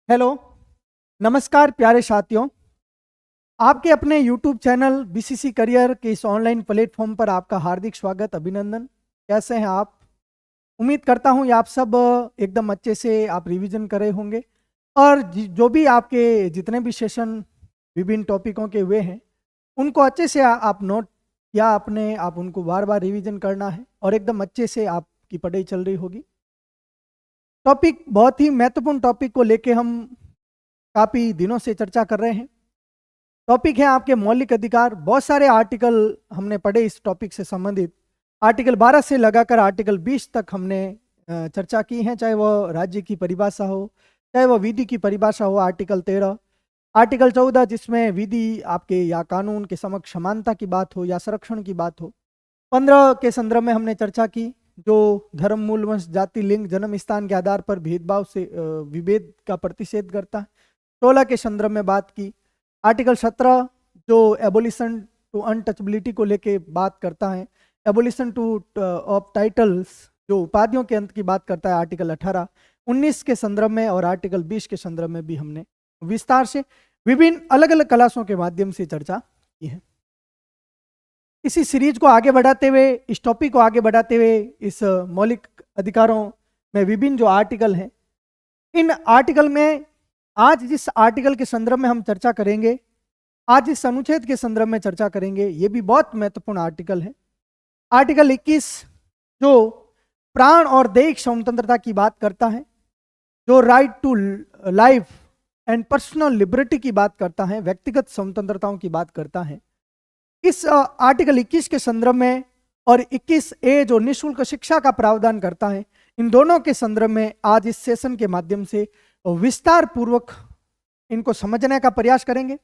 Hello, नमस्कार प्यारे साथियों। आपके अपने YouTube चैनल बीसीसी करियर के इस ऑनलाइन प्लेटफॉर्म पर आपका हार्दिक स्वागत, अभिनंदन। कैसे हैं आप? उम्मीद करता हूं ये आप सब एकदम अच्छे से आप रिवीजन कर रहे होंगे और जो भी आपके जितने भी सेशन विभिन्न टॉपिकों के हुए हैं उनको अच्छे से आप नोट या अपने आप उनको बार बार रिवीजन करना है और एकदम अच्छे से आपकी पढ़ाई चल रही होगी। टॉपिक बहुत ही महत्वपूर्ण टॉपिक को लेके हम काफ़ी दिनों से चर्चा कर रहे हैं। टॉपिक है आपके मौलिक अधिकार। बहुत सारे आर्टिकल हमने पढ़े इस टॉपिक से संबंधित। आर्टिकल 12 से लगाकर आर्टिकल 20 तक हमने चर्चा की है, चाहे वो राज्य की परिभाषा हो, चाहे वो विधि की परिभाषा हो, आर्टिकल 13, आर्टिकल 14 जिसमें विधि आपके या कानून के समक्ष समानता की बात हो या संरक्षण की बात हो, 15 के संदर्भ में हमने चर्चा की जो धर्म, मूल, वंश, जाति, लिंग, जन्म स्थान के आधार पर भेदभाव से विभेद का प्रतिषेध करता है। 16 के संदर्भ में बात की। आर्टिकल 17 जो एबोलिशन टू अनटचबिलिटी को लेके बात करता है, एबोलिशन टू ऑफ टाइटल्स जो उपाधियों के अंत की बात करता है, आर्टिकल 18, 19 के संदर्भ में और आर्टिकल 20 के संदर्भ में भी हमने विस्तार से विभिन्न अलग अलग क्लासों के माध्यम से चर्चा की है। इसी सीरीज को आगे बढ़ाते हुए, इस टॉपिक को आगे बढ़ाते हुए, इस मौलिक अधिकारों में विभिन्न जो आर्टिकल हैं, इन आर्टिकल में आज जिस आर्टिकल के संदर्भ में हम चर्चा करेंगे, आज इस अनुच्छेद के संदर्भ में चर्चा करेंगे, ये भी बहुत महत्वपूर्ण आर्टिकल है। आर्टिकल 21 जो प्राण और दैहिक स्वतंत्रता की बात करता है, जो right to life and personal liberty की बात करता है, व्यक्तिगत स्वतंत्रताओं की बात करता है। इस आर्टिकल 21 के संदर्भ में और 21A जो निःशुल्क शिक्षा का प्रावधान करता है, इन दोनों के संदर्भ में आज इस सेशन के माध्यम से विस्तार पूर्वक इनको समझने का प्रयास करेंगे।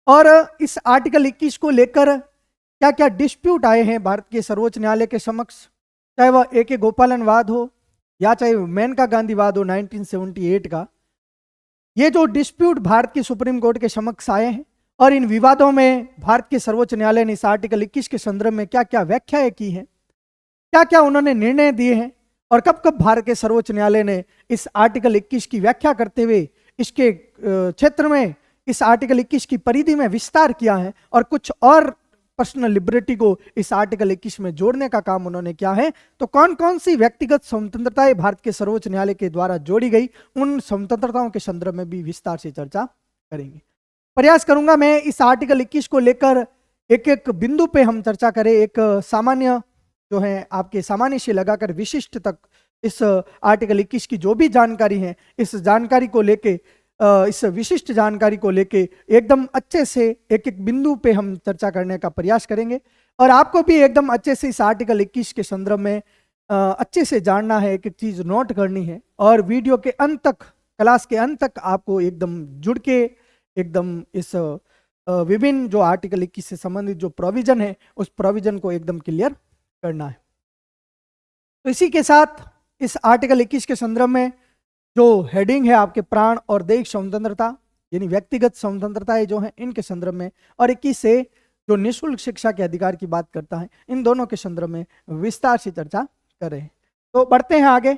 और इस आर्टिकल 21 को लेकर क्या क्या डिस्प्यूट आए हैं भारत के सर्वोच्च न्यायालय के समक्ष, चाहे वह A.K. गोपालन वाद हो या चाहे मेनका गांधी वाद हो 1978 का, ये जो डिस्प्यूट भारत की सुप्रीम कोर्ट के समक्ष आए हैं और इन विवादों में भारत के सर्वोच्च न्यायालय ने इस आर्टिकल 21 के संदर्भ में क्या क्या व्याख्याएं की हैं, क्या क्या उन्होंने निर्णय दिए हैं और कब कब भारत के सर्वोच्च न्यायालय ने इस आर्टिकल 21 की व्याख्या करते हुए इसके क्षेत्र में, इस आर्टिकल 21 की परिधि में विस्तार किया है और कुछ और पर्सनल लिबर्टी को इस आर्टिकल 21 में जोड़ने का काम उन्होंने किया है। तो कौन कौन सी व्यक्तिगत स्वतंत्रताएं भारत के सर्वोच्च न्यायालय के द्वारा जोड़ी गई, उन स्वतंत्रताओं के संदर्भ में भी विस्तार से चर्चा करेंगे। प्रयास करूंगा मैं इस आर्टिकल 21 को लेकर एक एक बिंदु पे हम चर्चा करें, एक सामान्य जो है आपके सामान्य से लगाकर विशिष्ट तक इस आर्टिकल 21 की जो भी जानकारी है, इस जानकारी को लेके, इस विशिष्ट जानकारी को लेके एकदम अच्छे से एक एक बिंदु पे हम चर्चा करने का प्रयास करेंगे और आपको भी एकदम अच्छे से इस आर्टिकल 21 के संदर्भ में अच्छे से जानना है, एक एक चीज नोट करनी है और वीडियो के अंत तक, क्लास के अंत तक आपको एकदम जुड़ के एकदम इस विभिन्न जो आर्टिकल 21 से संबंधित जो प्रोविजन है उस प्रोविजन को एकदम क्लियर करना है। तो इसी के साथ इस आर्टिकल 21 के संदर्भ में जो हेडिंग है आपके प्राण और दैहिक स्वतंत्रता यानी व्यक्तिगत स्वतंत्रताएं जो हैं इनके संदर्भ में, और 21 से जो निःशुल्क शिक्षा के अधिकार की बात करता है, इन दोनों के संदर्भ में विस्तार से चर्चा कर रहे हैं। तो बढ़ते हैं आगे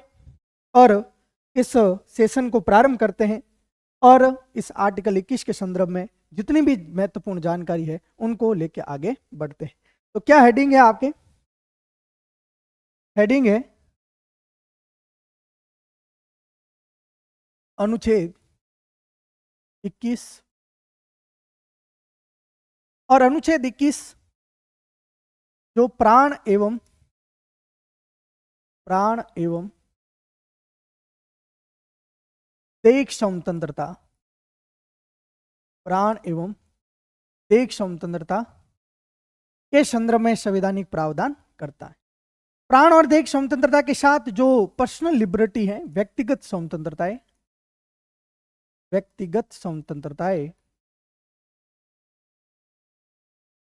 और इस सेशन को प्रारंभ करते हैं और इस आर्टिकल 21 के संदर्भ में जितनी भी महत्वपूर्ण जानकारी है उनको लेके आगे बढ़ते हैं। तो क्या हेडिंग है आपके? हेडिंग है अनुच्छेद 21 और अनुच्छेद 21 जो प्राण एवं दैहिक स्वतंत्रता, प्राण एवं दैहिक स्वतंत्रता के संदर्भ में संवैधानिक प्रावधान करता है। प्राण और दैहिक स्वतंत्रता के साथ जो पर्सनल लिबर्टी है, व्यक्तिगत स्वतंत्रताएं,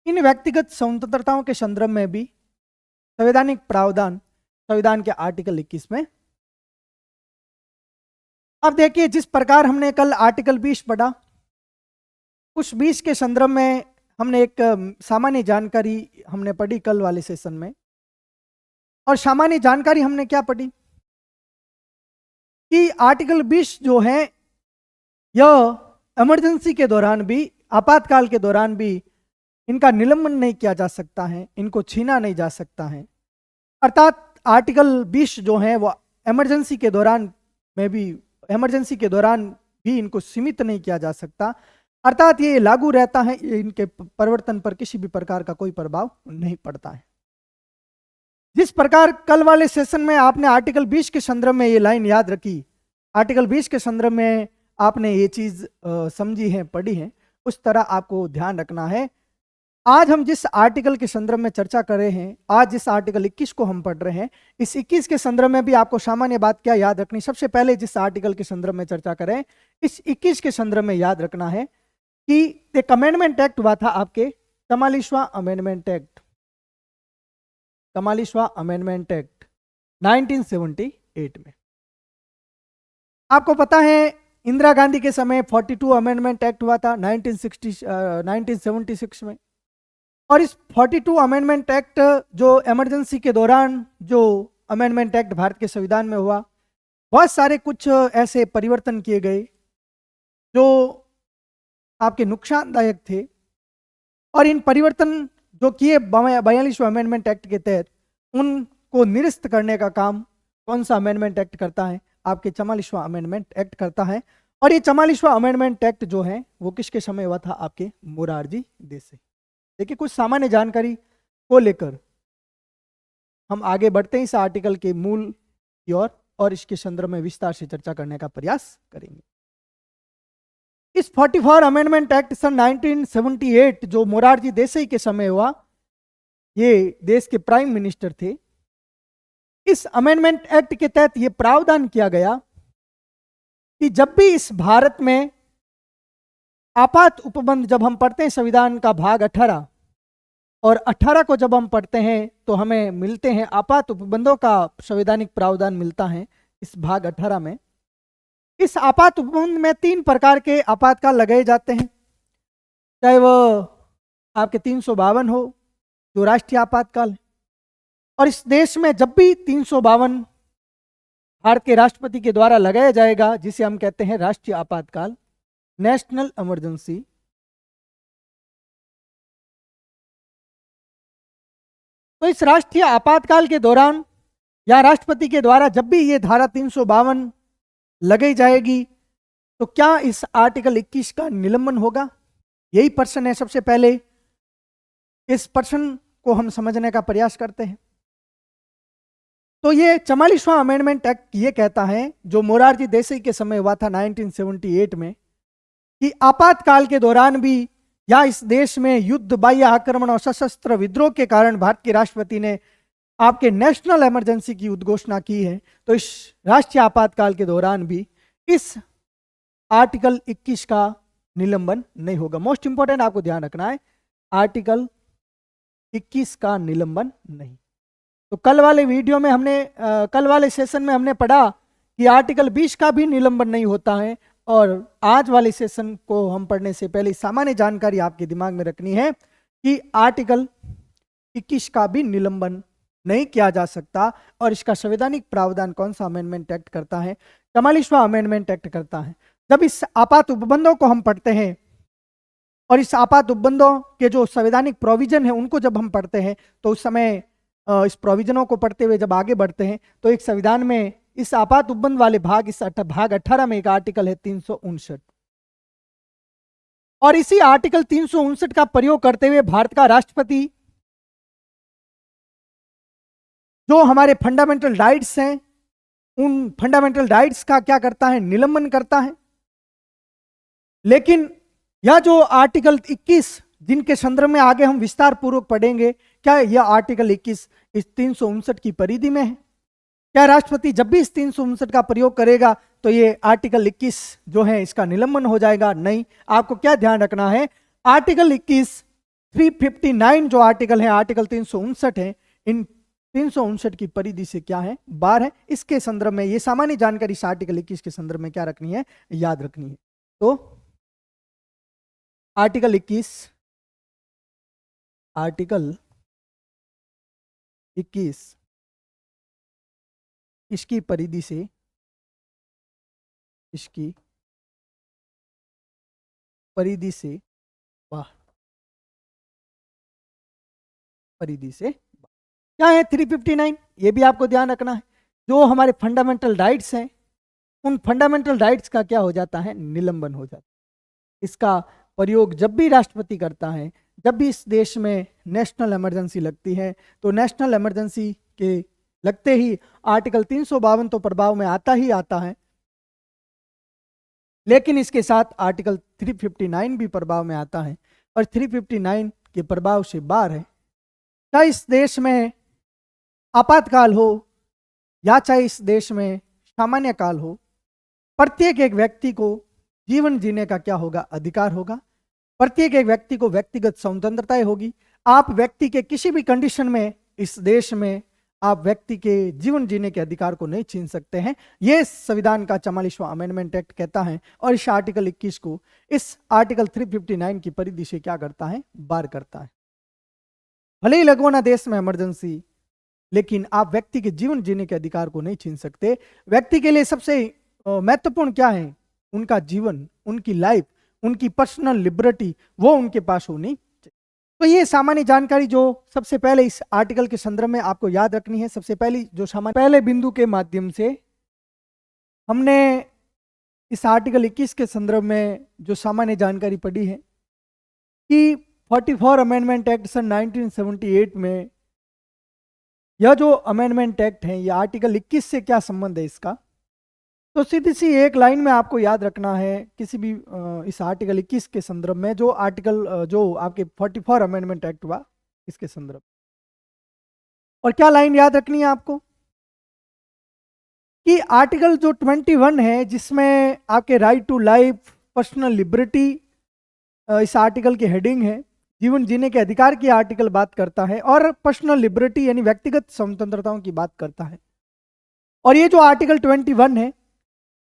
इन व्यक्तिगत स्वतंत्रताओं के संदर्भ में भी संवैधानिक प्रावधान संविधान के आर्टिकल 21 में। अब देखिए, जिस प्रकार हमने कल आर्टिकल 20 पढ़ा, उस 20 के संदर्भ में हमने एक सामान्य जानकारी हमने पढ़ी कल वाले सेशन में, और सामान्य जानकारी हमने क्या पढ़ी कि आर्टिकल 20 जो है यह इमरजेंसी के दौरान भी, आपातकाल के दौरान भी इनका निलंबन नहीं किया जा सकता है, इनको छीना नहीं जा सकता है। अर्थात आर्टिकल 20 जो है वो इमरजेंसी के दौरान में भी, इमरजेंसी के दौरान भी इनको सीमित नहीं किया जा सकता। अर्थात ये लागू रहता है, इनके परिवर्तन पर किसी भी प्रकार का कोई प्रभाव नहीं पड़ता है। जिस प्रकार कल वाले सेशन में आपने आर्टिकल 20 के संदर्भ में ये लाइन याद रखी, आर्टिकल 20 के संदर्भ में आपने ये चीज समझी है, पढ़ी है, उस तरह आपको ध्यान रखना है। आज हम जिस आर्टिकल के संदर्भ में चर्चा कर रहे हैं, आज जिस आर्टिकल 21 को हम पढ़ रहे हैं, इस 21 के संदर्भ में भी आपको सामान्य बात क्या याद रखनी, सबसे पहले जिस आर्टिकल के संदर्भ में चर्चा करें, इस 21 के संदर्भ में याद रखना है कि एक अमेंडमेंट एक्ट हुआ था आपके, 44वां अमेंडमेंट एक्ट, 44वां अमेंडमेंट एक्ट 1978 में। आपको पता है इंदिरा गांधी के समय 42 अमेंडमेंट एक्ट हुआ था 1976 में। और इस 42 अमेंडमेंट एक्ट जो इमरजेंसी के दौरान जो अमेंडमेंट एक्ट भारत के संविधान में हुआ, बहुत सारे कुछ ऐसे परिवर्तन किए गए जो आपके नुकसानदायक थे। और इन परिवर्तन जो किए 42वें अमेंडमेंट एक्ट के तहत, उनको निरस्त करने का काम कौन सा अमेंडमेंट एक्ट करता है? आपके 44वां अमेंडमेंट एक्ट करता है। और ये 44वां अमेंडमेंट एक्ट जो है वो किसके समय हुआ था? आपके मोरारजी देसाई। देखिए, कुछ सामान्य जानकारी को लेकर हम आगे बढ़ते हैं इस आर्टिकल के मूल की ओर और इसके संदर्भ में विस्तार से चर्चा करने का प्रयास करेंगे। इस 44 अमेंडमेंट एक्ट सन 1978 जो मोरारजी देसाई के समय हुआ, ये देश के प्राइम मिनिस्टर थे। इस अमेंडमेंट एक्ट के तहत यह प्रावधान किया गया कि जब भी इस भारत में आपात उपबंध, जब हम पढ़ते हैं संविधान का भाग 18 और 18 को जब हम पढ़ते हैं तो हमें मिलते हैं आपात उपबंधों का संवैधानिक प्रावधान मिलता है इस भाग 18 में। इस आपात उपबंध में 3 प्रकार के आपातकाल लगाए जाते हैं, चाहे वो आपके 352 हो जो राष्ट्रीय आपातकाल है। और इस देश में जब भी 352 भारत के राष्ट्रपति के द्वारा लगाया जाएगा, जिसे हम कहते हैं राष्ट्रीय आपातकाल, नेशनल इमरजेंसी, तो इस राष्ट्रीय आपातकाल के दौरान या राष्ट्रपति के द्वारा जब भी ये धारा 352 लगाई जाएगी तो क्या इस आर्टिकल 21 का निलंबन होगा? यही प्रश्न है। सबसे पहले इस प्रश्न को हम समझने का प्रयास करते हैं। तो ये 44वां अमेंडमेंट एक्ट ये कहता है, जो मोरारजी देसाई के समय हुआ था 1978 में, कि आपातकाल के दौरान भी या इस देश में युद्ध, बाह्य आक्रमण और सशस्त्र विद्रोह के कारण भारत के राष्ट्रपति ने आपके नेशनल इमरजेंसी की उद्घोषणा की है, तो इस राष्ट्रीय आपातकाल के दौरान भी इस आर्टिकल 21 का निलंबन नहीं होगा। मोस्ट इंपॉर्टेंट आपको ध्यान रखना है, आर्टिकल 21 का निलंबन नहीं। तो कल वाले वीडियो में हमने कल वाले सेशन में हमने पढ़ा कि आर्टिकल 20 का भी निलंबन नहीं होता है, और आज वाले सेशन को हम पढ़ने से पहले सामान्य जानकारी आपके दिमाग में रखनी है कि आर्टिकल 21 का भी निलंबन नहीं किया जा सकता। और इसका संवैधानिक प्रावधान कौन सा अमेंडमेंट एक्ट करता है? 44वां अमेंडमेंट एक्ट करता है। जब इस आपात उपबंधों को हम पढ़ते हैं और इस आपात उपबंधों के जो संवैधानिक प्रोविजन है उनको जब हम पढ़ते हैं, तो उस समय इस प्रोविजनों को पढ़ते हुए जब आगे बढ़ते हैं तो एक संविधान में इस आपात उपबंध वाले भाग, इस भाग 18 में एक आर्टिकल है 359, और इसी आर्टिकल 359 का प्रयोग करते हुए भारत का राष्ट्रपति जो हमारे फंडामेंटल राइट्स हैं, उन फंडामेंटल राइट्स का क्या करता है? निलंबन करता है। लेकिन यह जो आर्टिकल 21 जिनके संदर्भ में आगे हम विस्तार पूर्वक पढ़ेंगे, क्या यह आर्टिकल 21 इस 359 की परिधि में है? क्या राष्ट्रपति जब भी इस 359 का प्रयोग करेगा तो ये आर्टिकल 21 जो है इसका निलंबन हो जाएगा? नहीं। आपको क्या ध्यान रखना है, आर्टिकल 21 359 जो आर्टिकल है, आर्टिकल 359 है, इन 359 की परिधि से क्या है? बाहर है। इसके संदर्भ में ये सामान्य जानकारी इस आर्टिकल 21 के संदर्भ में क्या रखनी है? याद रखनी है। तो आर्टिकल 21 इसकी परिधि से परिधि से बाहर, परिधि से क्या है 359, ये भी आपको ध्यान रखना है। जो हमारे फंडामेंटल राइट्स हैं, उन फंडामेंटल राइट्स का क्या हो जाता है, निलंबन हो जाता है। इसका प्रयोग जब भी राष्ट्रपति करता है, जब भी इस देश में नेशनल इमरजेंसी लगती है, तो नेशनल इमरजेंसी के लगते ही आर्टिकल 352 तो प्रभाव में आता ही आता है, लेकिन इसके साथ आर्टिकल 359 भी प्रभाव में आता है। और 359 के प्रभाव से बाहर है, चाहे इस देश में आपातकाल हो या चाहे इस देश में सामान्य काल हो, प्रत्येक एक व्यक्ति को जीवन जीने का क्या होगा, अधिकार होगा। प्रत्येक एक व्यक्ति को व्यक्तिगत स्वतंत्रताएं होगी। आप व्यक्ति के किसी भी कंडीशन में इस देश में आप व्यक्ति के जीवन जीने के अधिकार को नहीं छीन सकते हैं। यह संविधान का 44वां अमेंडमेंट एक्ट कहता है। और इस आर्टिकल 21 को इस आर्टिकल 359 की परिधि से क्या करता है, बाहर करता है। भले ही लगो ना देश में इमरजेंसी, लेकिन आप व्यक्ति के जीवन जीने के अधिकार को नहीं छीन सकते। व्यक्ति के लिए सबसे महत्वपूर्ण क्या है, उनका जीवन, उनकी लाइफ, उनकी पर्सनल लिबर्टी, वो उनके पास होनी चाहिए। तो ये सामान्य जानकारी जो सबसे पहले इस आर्टिकल के संदर्भ में आपको याद रखनी है। सबसे पहली जो सामान्य पहले बिंदु के माध्यम से हमने इस आर्टिकल 21 के संदर्भ में जो सामान्य जानकारी पढ़ी है कि 44 अमेंडमेंट एक्ट सन 1978 में यह जो अमेंडमेंट एक्ट है, यह आर्टिकल 21 से क्या संबंध है इसका, तो सीधी सी एक लाइन में आपको याद रखना है किसी भी इस आर्टिकल 21 के संदर्भ में जो आर्टिकल जो आपके 44 अमेंडमेंट एक्ट हुआ इसके संदर्भ। और क्या लाइन याद रखनी है आपको कि आर्टिकल जो 21 है, जिसमें आपके right to life, personal liberty, इस आर्टिकल की हेडिंग है, जीवन जीने के अधिकार की आर्टिकल बात करता है, और पर्सनल लिबर्टी यानी व्यक्तिगत स्वतंत्रताओं की बात करता है। और ये जो आर्टिकल 21 है,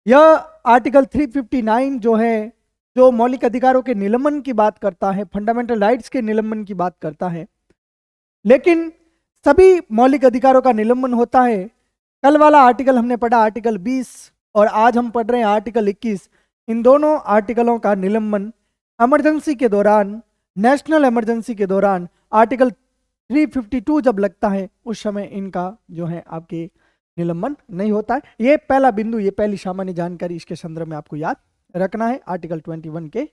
यह आर्टिकल 359 जो है, जो मौलिक अधिकारों के निलंबन की बात करता है, फंडामेंटल राइट्स के निलंबन की बात करता है। लेकिन सभी मौलिक अधिकारों का निलंबन होता है। कल वाला आर्टिकल हमने पढ़ा आर्टिकल 20, और आज हम पढ़ रहे हैं आर्टिकल 21। इन दोनों आर्टिकलों का निलंबन इमरजेंसी के दौरान, नेशनल इमरजेंसी के दौरान आर्टिकल 352 जब लगता है, उस समय इनका जो है आपके निलंबन नहीं होता है। ये पहला बिंदु, ये पहली सामान्य जानकारी इसके संदर्भ में आपको याद रखना है आर्टिकल 21 के।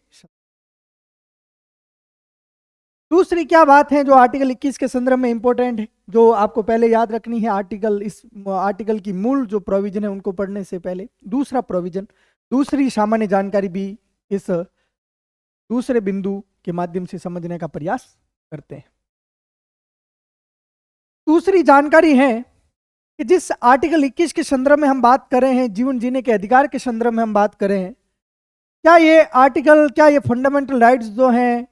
दूसरी क्या बात है जो आर्टिकल 21 के संदर्भ में इंपॉर्टेंट है, जो आपको पहले याद रखनी है आर्टिकल, इस आर्टिकल की मूल जो प्रोविजन है उनको पढ़ने से पहले दूसरा प्रोविजन, दूसरी सामान्य जानकारी भी इस दूसरे बिंदु के माध्यम से समझने का प्रयास करते हैं। दूसरी जानकारी है कि जिस आर्टिकल 21 के संदर्भ में हम बात कर रहे हैं, जीवन जीने के अधिकार के संदर्भ में हम बात कर रहे हैं, क्या ये आर्टिकल, क्या ये फंडामेंटल राइट्स जो हैं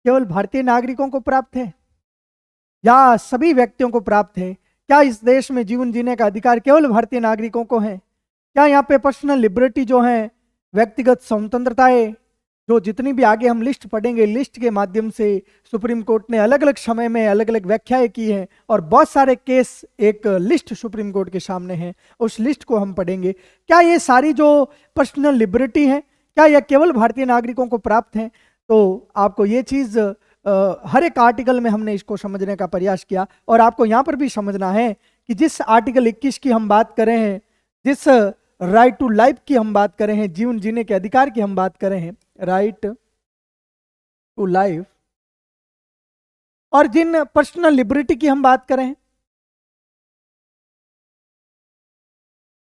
केवल भारतीय नागरिकों को प्राप्त है या सभी व्यक्तियों को प्राप्त है? क्या इस देश में जीवन जीने का अधिकार केवल भारतीय नागरिकों को है? क्या यहाँ पे पर्सनल लिबर्टी जो है, व्यक्तिगत स्वतंत्रताएं, जो जितनी भी आगे हम लिस्ट पढ़ेंगे, लिस्ट के माध्यम से सुप्रीम कोर्ट ने अलग अलग समय में अलग अलग व्याख्याएं की हैं, और बहुत सारे केस, एक लिस्ट सुप्रीम कोर्ट के सामने है, उस लिस्ट को हम पढ़ेंगे। क्या ये सारी जो पर्सनल लिबर्टी है, क्या यह केवल भारतीय नागरिकों को प्राप्त है? तो आपको ये चीज हर एक आर्टिकल में हमने इसको समझने का प्रयास किया, और आपको यहाँ पर भी समझना है कि जिस आर्टिकल 21 की हम बात कर रहे हैं, जिस राइट टू लाइफ की हम बात कर रहे हैं, जीवन जीने के अधिकार की हम बात कर रहे हैं, राइट टू लाइफ, और जिन पर्सनल लिबर्टी की हम बात कर रहे हैं,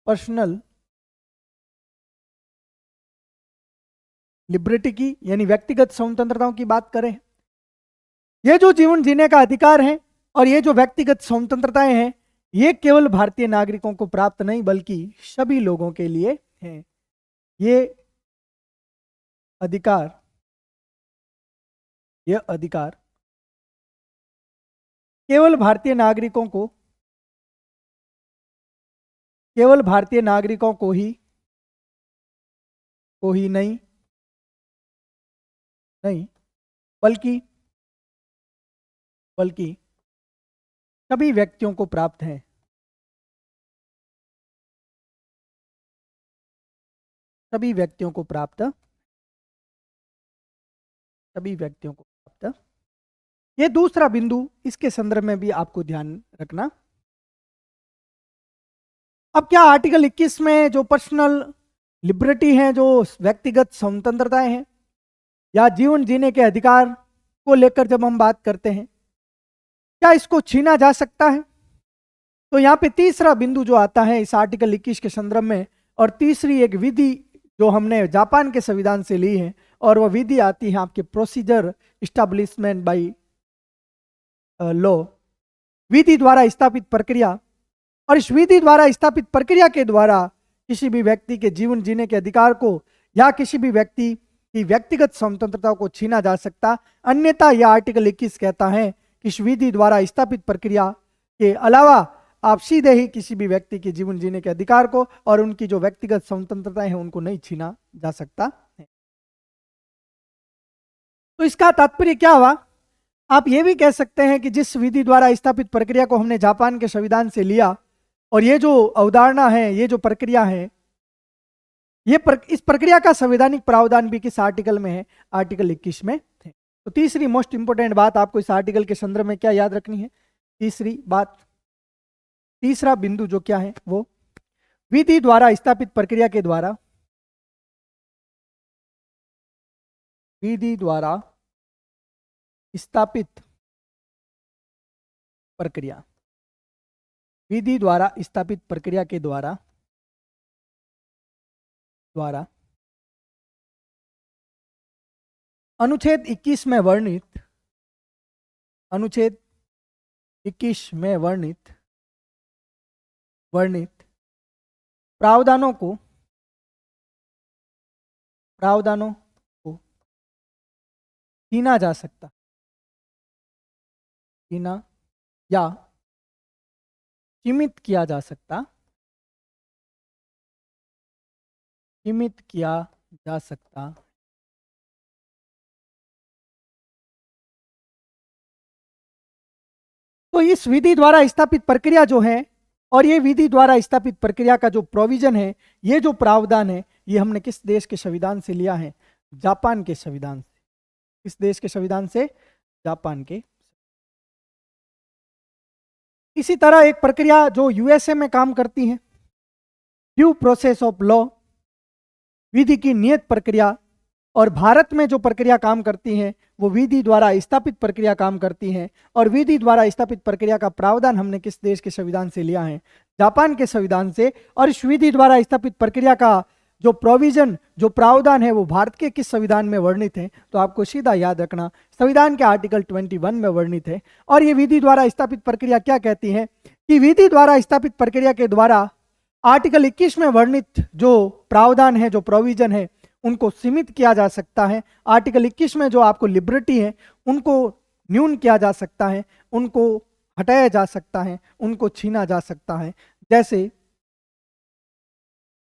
पर्सनल लिबर्टी की यानी व्यक्तिगत स्वतंत्रताओं की बात करें, ये जो जीवन जीने का अधिकार है और ये जो व्यक्तिगत स्वतंत्रताएं हैं, ये केवल भारतीय नागरिकों को प्राप्त नहीं बल्कि सभी लोगों के लिए हैं। ये अधिकार, ये अधिकार केवल भारतीय नागरिकों को, केवल भारतीय नागरिकों को ही नहीं बल्कि सभी व्यक्तियों को प्राप्त है। सभी व्यक्तियों को प्राप्त सभी व्यक्तियों को प्राप्त। ये दूसरा बिंदु, इसके संदर्भ में भी आपको ध्यान रखना। अब क्या आर्टिकल 21 में जो पर्सनल लिबर्टी है, जो व्यक्तिगत स्वतंत्रताएं हैं या जीवन जीने के अधिकार को लेकर जब हम बात करते हैं, क्या इसको छीना जा सकता है? तो यहाँ पे तीसरा बिंदु जो आता है इस आर्टिकल 21 के संदर्भ में, और तीसरी एक विधि जो हमने जापान के संविधान से ली है, और वह विधि आती है आपके प्रोसीजर इस्टेब्लिशमेंट बाय लॉ, विधि द्वारा स्थापित प्रक्रिया। और इस विधि द्वारा स्थापित प्रक्रिया के द्वारा किसी भी व्यक्ति के जीवन जीने के अधिकार को या किसी भी व्यक्ति की व्यक्तिगत स्वतंत्रता को छीना जा सकता। अन्यथा यह आर्टिकल 21 कहता है कि इस विधि द्वारा स्थापित प्रक्रिया के अलावा आप सीधे ही किसी भी व्यक्ति के जीवन जीने के अधिकार को और उनकी जो व्यक्तिगत स्वतंत्रताएं हैं उनको नहीं छीना जा सकता है। तो इसका तात्पर्य क्या हुआ? आप ये भी कह सकते हैं कि जिस विधि द्वारा स्थापित प्रक्रिया को हमने जापान के संविधान से लिया, और ये जो अवधारणा है, ये जो प्रक्रिया है, इस प्रक्रिया का संवैधानिक प्रावधान भी किस आर्टिकल में है? आर्टिकल 21 में है। तो तीसरी मोस्ट इंपोर्टेंट बात आपको इस आर्टिकल के संदर्भ में क्या याद रखनी है? तीसरी बात, तीसरा बिंदु जो क्या है वो विधि द्वारा स्थापित प्रक्रिया के द्वारा, विधि द्वारा स्थापित प्रक्रिया, विधि द्वारा स्थापित प्रक्रिया के द्वारा अनुच्छेद 21 में वर्णित, अनुच्छेद 21 में वर्णित प्रावधानों को छीना जा सकता, छीना या सीमित किया जा सकता, सीमित किया जा सकता। तो इस विधि द्वारा स्थापित प्रक्रिया जो है, और ये विधि द्वारा स्थापित प्रक्रिया का जो प्रोविजन है, ये जो प्रावधान है, ये हमने किस देश के संविधान से लिया है? जापान के संविधान से। किस देश के संविधान से? जापान के। इसी तरह एक प्रक्रिया जो यूएसए में काम करती है, ड्यू प्रोसेस ऑफ लॉ, विधि की नियत प्रक्रिया, और भारत में जो प्रक्रिया काम करती है वो विधि द्वारा स्थापित प्रक्रिया काम करती है। और विधि द्वारा स्थापित प्रक्रिया का प्रावधान हमने किस देश के संविधान से लिया है? जापान के संविधान से। और इस विधि द्वारा स्थापित प्रक्रिया का जो प्रोविजन, जो प्रावधान है, वो भारत के किस संविधान में वर्णित है? तो आपको सीधा याद रखना, संविधान के आर्टिकल 21 में वर्णित है। और ये विधि द्वारा स्थापित प्रक्रिया क्या कहती है कि विधि द्वारा स्थापित प्रक्रिया के द्वारा आर्टिकल 21 में वर्णित जो प्रावधान है, जो प्रोविजन है, उनको सीमित किया जा सकता है। आर्टिकल 21 में जो आपको लिबर्टी है उनको न्यून किया जा सकता है, उनको हटाया जा सकता है, उनको छीना जा सकता है। जैसे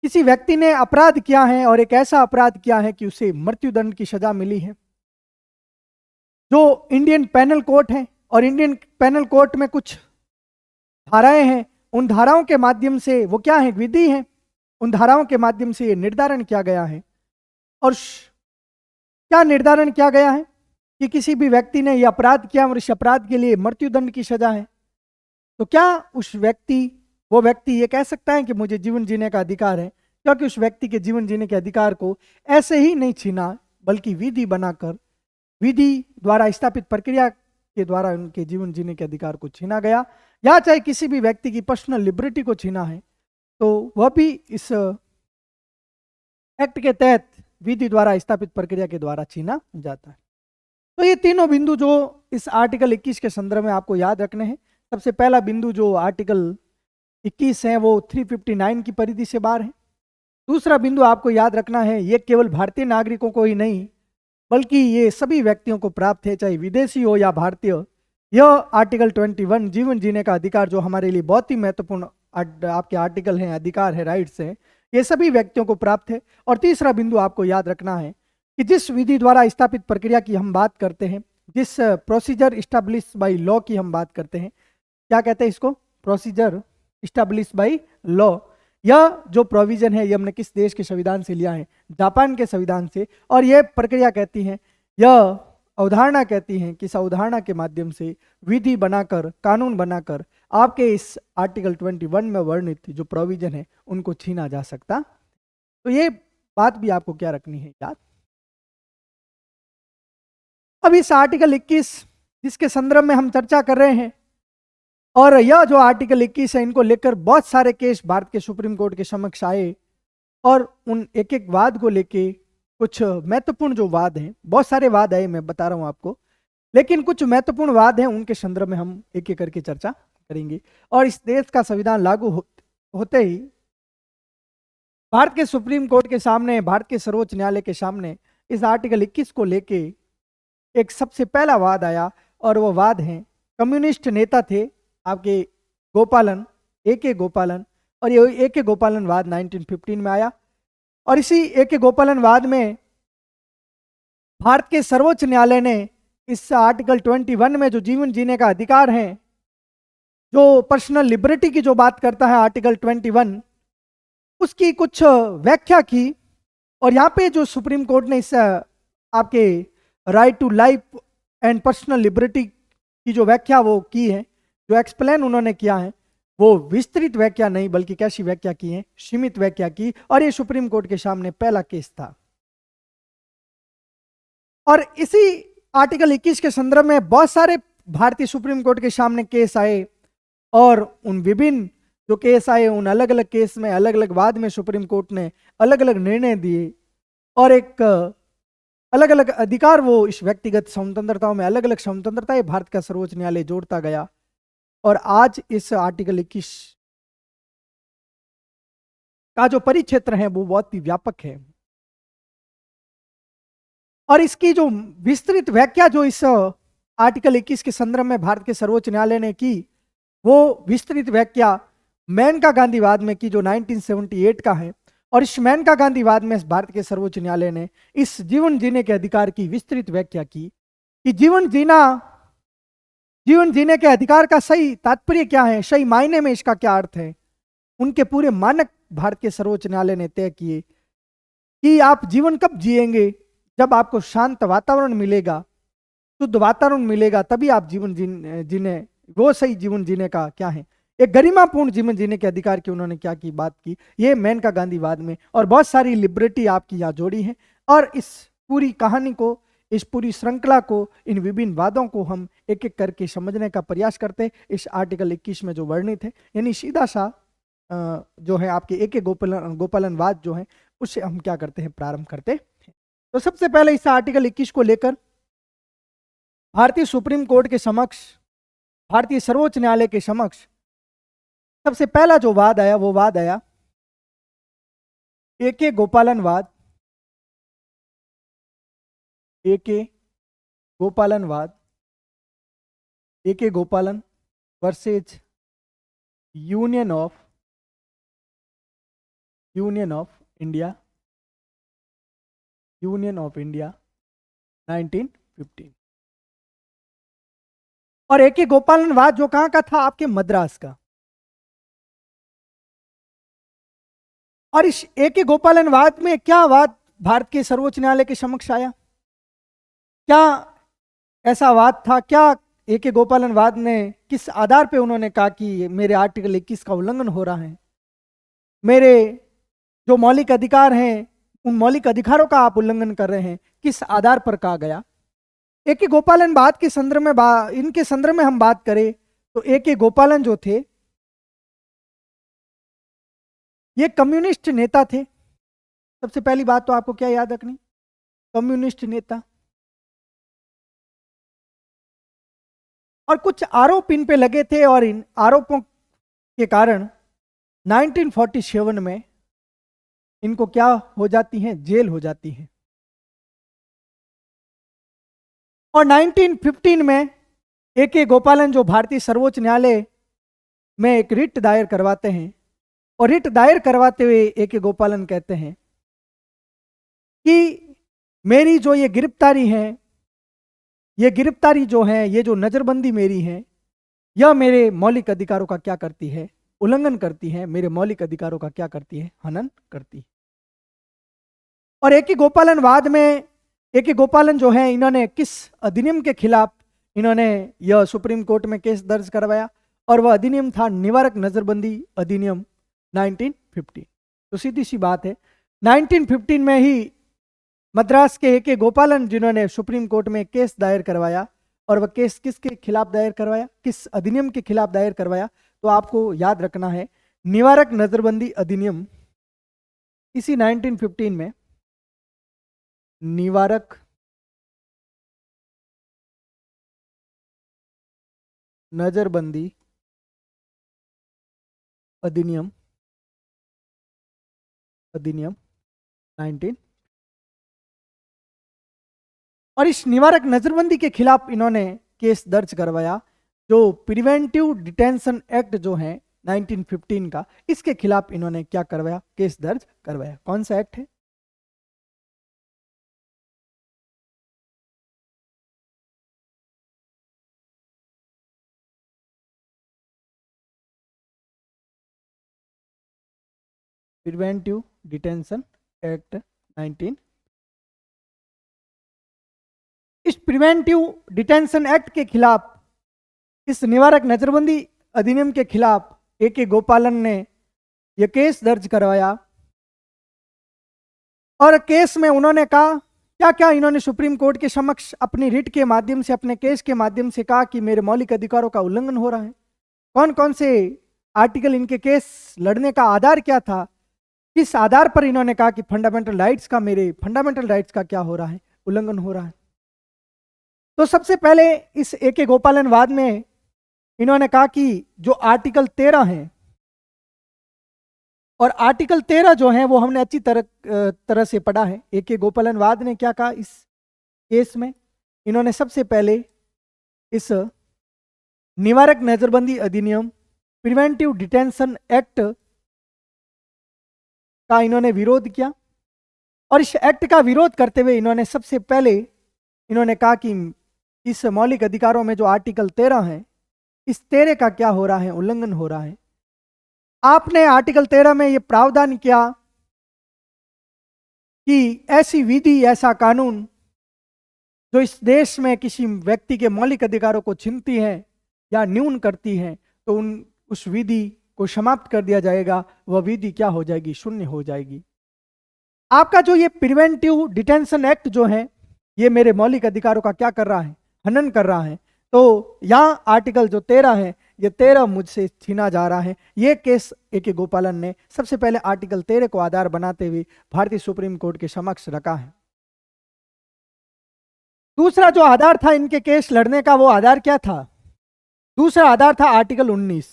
किसी व्यक्ति ने अपराध किया है और एक ऐसा अपराध किया है कि उसे मृत्युदंड की सजा मिली है, जो इंडियन पेनल कोड है, और इंडियन पेनल कोड में कुछ धाराएं हैं, उन धाराओं के माध्यम से वो क्या है? विधि है। उन धाराओं के माध्यम से ये निर्धारण किया गया है। और क्या निर्धारण किया गया है कि किसी भी व्यक्ति ने यह अपराध किया और इस अपराध के लिए मृत्युदंड की सजा है, तो क्या वो व्यक्ति ये कह सकता है कि मुझे जीवन जीने का अधिकार है? क्योंकि उस व्यक्ति के जीवन जीने के अधिकार को ऐसे ही नहीं छीना, बल्कि विधि बनाकर, विधि द्वारा स्थापित प्रक्रिया के द्वारा उनके जीवन जीने के अधिकार को छीना गया। या चाहे किसी भी व्यक्ति की पर्सनल लिबर्टी को छीना है, तो वह भी इस एक्ट के तहत विधि द्वारा स्थापित प्रक्रिया के द्वारा छीना जाता है। तो ये तीनों बिंदु जो इस आर्टिकल 21 के संदर्भ में आपको याद रखने हैं। सबसे पहला बिंदु जो आर्टिकल 21 है वो 359 की परिधि से बाहर है। दूसरा बिंदु आपको याद रखना है, ये केवल भारतीय नागरिकों को ही नहीं बल्कि ये सभी व्यक्तियों को प्राप्त है, चाहे विदेशी हो या भारतीय। यह आर्टिकल 21 जीवन जीने का अधिकार, जो हमारे लिए बहुत ही महत्वपूर्ण आपके आर्टिकल हैं, अधिकार है, राइट्स हैं, ये सभी व्यक्तियों को प्राप्त है। और तीसरा बिंदु आपको याद रखना है कि जिस विधि द्वारा स्थापित प्रक्रिया की हम बात करते हैं, जिस प्रोसीजर इस्टेब्लिश बाय लॉ की हम बात करते हैं, क्या कहते हैं इसको? Procedure establish by law. यह जो प्रोविजन है ये हमने किस देश के संविधान से लिया है? जापान के संविधान से। और यह प्रक्रिया कहती है, यह अवधारणा कहती हैं कि इस अवधारणा के माध्यम से विधि बनाकर, कानून बनाकर आपके इस आर्टिकल 21 में वर्णित जो प्रोविजन है उनको छीना जा सकता। तो ये बात भी आपको क्या रखनी है याद। अब इस आर्टिकल 21 जिसके संदर्भ में हम चर्चा कर रहे हैं, और यह जो आर्टिकल 21 है इनको लेकर बहुत सारे केस भारत के सुप्रीम कोर्ट के समक्ष आए, और उन एक एक वाद को लेके कुछ महत्वपूर्ण जो वाद हैं, बहुत सारे वाद आए मैं बता रहा हूं आपको, लेकिन कुछ महत्वपूर्ण वाद हैं उनके संदर्भ में हम एक एक करके चर्चा करेंगे। और इस देश का संविधान लागू होते ही भारत के सुप्रीम कोर्ट के सामने, भारत के सर्वोच्च न्यायालय के सामने इस आर्टिकल 21 को लेके एक सबसे पहला वाद आया, और वो वाद है कम्युनिस्ट नेता थे आपके गोपालन, ए.के. गोपालन, और ये ए.के. गोपालन वाद 1915 में आया। और इसी ए.के. गोपालन वाद में भारत के सर्वोच्च न्यायालय ने इस आर्टिकल 21 में जो जीवन जीने का अधिकार है, जो पर्सनल लिबर्टी की जो बात करता है आर्टिकल 21, उसकी कुछ व्याख्या की। और यहाँ पे जो सुप्रीम कोर्ट ने इस आपके right to life and personal liberty की जो व्याख्या वो की है, जो एक्सप्लेन उन्होंने किया है, वो विस्तृत व्याख्या नहीं बल्कि कैसी व्याख्या की है, सीमित व्याख्या की। और ये सुप्रीम कोर्ट के सामने पहला केस था। और इसी आर्टिकल 21 के संदर्भ में बहुत सारे भारतीय सुप्रीम कोर्ट के सामने केस आए, और उन विभिन्न जो केस आए उन अलग अलग केस में, अलग अलग वाद में सुप्रीम कोर्ट ने अलग अलग निर्णय दिए, और एक अलग अलग अधिकार वो इस व्यक्तिगत स्वतंत्रताओं में अलग अलग स्वतंत्रताएं भारत का सर्वोच्च न्यायालय जोड़ता गया। और आज इस आर्टिकल 21 का जो परिक्षेत्र है वो बहुत ही व्यापक है, और इसकी जो विस्तृत व्याख्या जो इस आर्टिकल 21 के संदर्भ में भारत के सर्वोच्च न्यायालय ने की, वो विस्तृत व्याख्या मेनका गांधीवाद में की जो 1978 का है। और इस मेनका गांधीवाद में भारत के सर्वोच्च न्यायालय ने इस जीवन जीने के अधिकार की विस्तृत व्याख्या की कि जीवन जीने के अधिकार का सही तात्पर्य क्या है, सही मायने में इसका क्या अर्थ है। उनके पूरे मानक भारत के सर्वोच्च न्यायालय ने तय किए कि आप जीवन कब जिएंगे, जब आपको शांत वातावरण मिलेगा, शुद्ध वातावरण मिलेगा, तभी आप जीवन जीने वो सही जीवन जीने का क्या है, एक गरिमापूर्ण जीवन जीने के अधिकार की उन्होंने क्या की बात की, ये मेनका गांधीवाद में। और बहुत सारी लिबर्टी आपकी यहाँ जोड़ी है, और इस पूरी कहानी को, इस पूरी श्रृंखला को, इन विभिन्न वादों को हम एक एक करके समझने का प्रयास करते हैं इस आर्टिकल 21 में जो वर्णित है। यानी सीधा सा जो है आपके ए.के. गोपालन वाद जो है उससे हम क्या करते हैं, प्रारंभ करते हैं। तो सबसे पहले इस आर्टिकल 21 को लेकर भारतीय सुप्रीम कोर्ट के समक्ष, भारतीय सर्वोच्च न्यायालय के समक्ष सबसे पहला जो वाद आया वो वाद आया ए.के. गोपालन वाद, ए.के. गोपालन वाद, ए.के. गोपालन versus union of India, union of India 1915। और ए.के. गोपालन वाद जो कहां का था, आपके मद्रास का। और इस ए.के. गोपालन वाद में क्या वाद भारत के सर्वोच्च न्यायालय के समक्ष आया, क्या ऐसा वाद था, क्या ए.के. गोपालन वाद ने किस आधार पे उन्होंने कहा कि मेरे आर्टिकल 21 का उल्लंघन हो रहा है, मेरे जो मौलिक अधिकार हैं उन मौलिक अधिकारों का आप उल्लंघन कर रहे हैं, किस आधार पर कहा गया। ए.के. गोपालन वाद के संदर्भ में इनके संदर्भ में हम बात करें तो ए.के. गोपालन जो थे ये कम्युनिस्ट नेता थे। सबसे पहली बात तो आपको क्या याद रखनी, कम्युनिस्ट नेता। और कुछ आरोप इन पे लगे थे, और इन आरोपों के कारण 1947 में इनको क्या हो जाती है, जेल हो जाती है। और 1915 में ए.के. गोपालन जो भारतीय सर्वोच्च न्यायालय में एक रिट दायर करवाते हैं, और रिट दायर करवाते हुए ए.के. गोपालन कहते हैं कि मेरी जो ये गिरफ्तारी है, ये गिरफ्तारी जो है, ये जो नजरबंदी मेरी है, यह मेरे मौलिक अधिकारों का क्या करती है, उल्लंघन करती है, मेरे मौलिक अधिकारों का क्या करती है, हनन करती है। और ए.के. गोपालन वाद में A.K. गोपालन जो है, इन्होंने किस अधिनियम के खिलाफ इन्होंने यह सुप्रीम कोर्ट में केस दर्ज करवाया, और वह अधिनियम था निवारक नजरबंदी अधिनियम 1915। तो सीधी सी बात है, 1915 में ही मद्रास के A.K. गोपालन जिन्होंने सुप्रीम कोर्ट में केस दायर करवाया, और वह केस किसके खिलाफ दायर करवाया, किस अधिनियम के खिलाफ दायर करवाया, तो आपको याद रखना है निवारक नजरबंदी अधिनियम। इसी 1915 में निवारक नजरबंदी अधिनियम 19, और इस निवारक नजरबंदी के खिलाफ इन्होंने केस दर्ज करवाया। जो प्रिवेंटिव डिटेंशन एक्ट जो है 1915 का, इसके खिलाफ इन्होंने क्या करवाया, केस दर्ज करवाया। कौन सा एक्ट है? Preventive detention act 19। इस प्रिवेंटिव डिटेंशन एक्ट के खिलाफ, इस निवारक नजरबंदी अधिनियम के खिलाफ A.K. गोपालन ने यह केस दर्ज करवाया, और केस में उन्होंने कहा क्या क्या, इन्होंने सुप्रीम कोर्ट के समक्ष अपनी रिट के माध्यम से, अपने केस के माध्यम से कहा कि मेरे मौलिक अधिकारों का उल्लंघन हो रहा है। कौन कौन से आर्टिकल, इनके केस लड़ने का आधार क्या था, किस आधार पर इन्होंने कहा कि फंडामेंटल राइट्स का, मेरे फंडामेंटल राइट्स का क्या हो रहा है, उल्लंघन हो रहा है। तो सबसे पहले इस A.K. गोपालन वाद में इन्होंने कहा कि जो आर्टिकल 13 है, और आर्टिकल 13 जो है वो हमने अच्छी तरह से पढ़ा है। A.K. गोपालन वाद ने क्या कहा इस केस में, इन्होंने सबसे पहले इस निवारक नजरबंदी अधिनियम प्रिवेंटिव डिटेंशन एक्ट का इन्होंने विरोध किया, और इस एक्ट का विरोध करते हुए इन्होंने सबसे पहले इन्होंने कहा कि इस मौलिक अधिकारों में जो आर्टिकल 13 है, इस 13 का क्या हो रहा है, उल्लंघन हो रहा है। आपने आर्टिकल 13 में यह प्रावधान किया कि ऐसी विधि, ऐसा कानून जो इस देश में किसी व्यक्ति के मौलिक अधिकारों को छीनती है या न्यून करती है, तो उस विधि को समाप्त कर दिया जाएगा। वह विधि क्या हो जाएगी, शून्य हो जाएगी। आपका जो ये प्रिवेंटिव डिटेंशन एक्ट जो है, ये मेरे मौलिक अधिकारों का क्या कर रहा है, हनन कर रहा है। तो यहां आर्टिकल जो 13 है, ये 13 मुझसे छीना जा रहा है। ये केस A.K. गोपालन ने सबसे पहले आर्टिकल 13 को आधार बनाते हुए भारतीय सुप्रीम कोर्ट के समक्ष रखा है। दूसरा जो आधार था इनके केस लड़ने का, वो आधार क्या था? दूसरा आधार था आर्टिकल 19।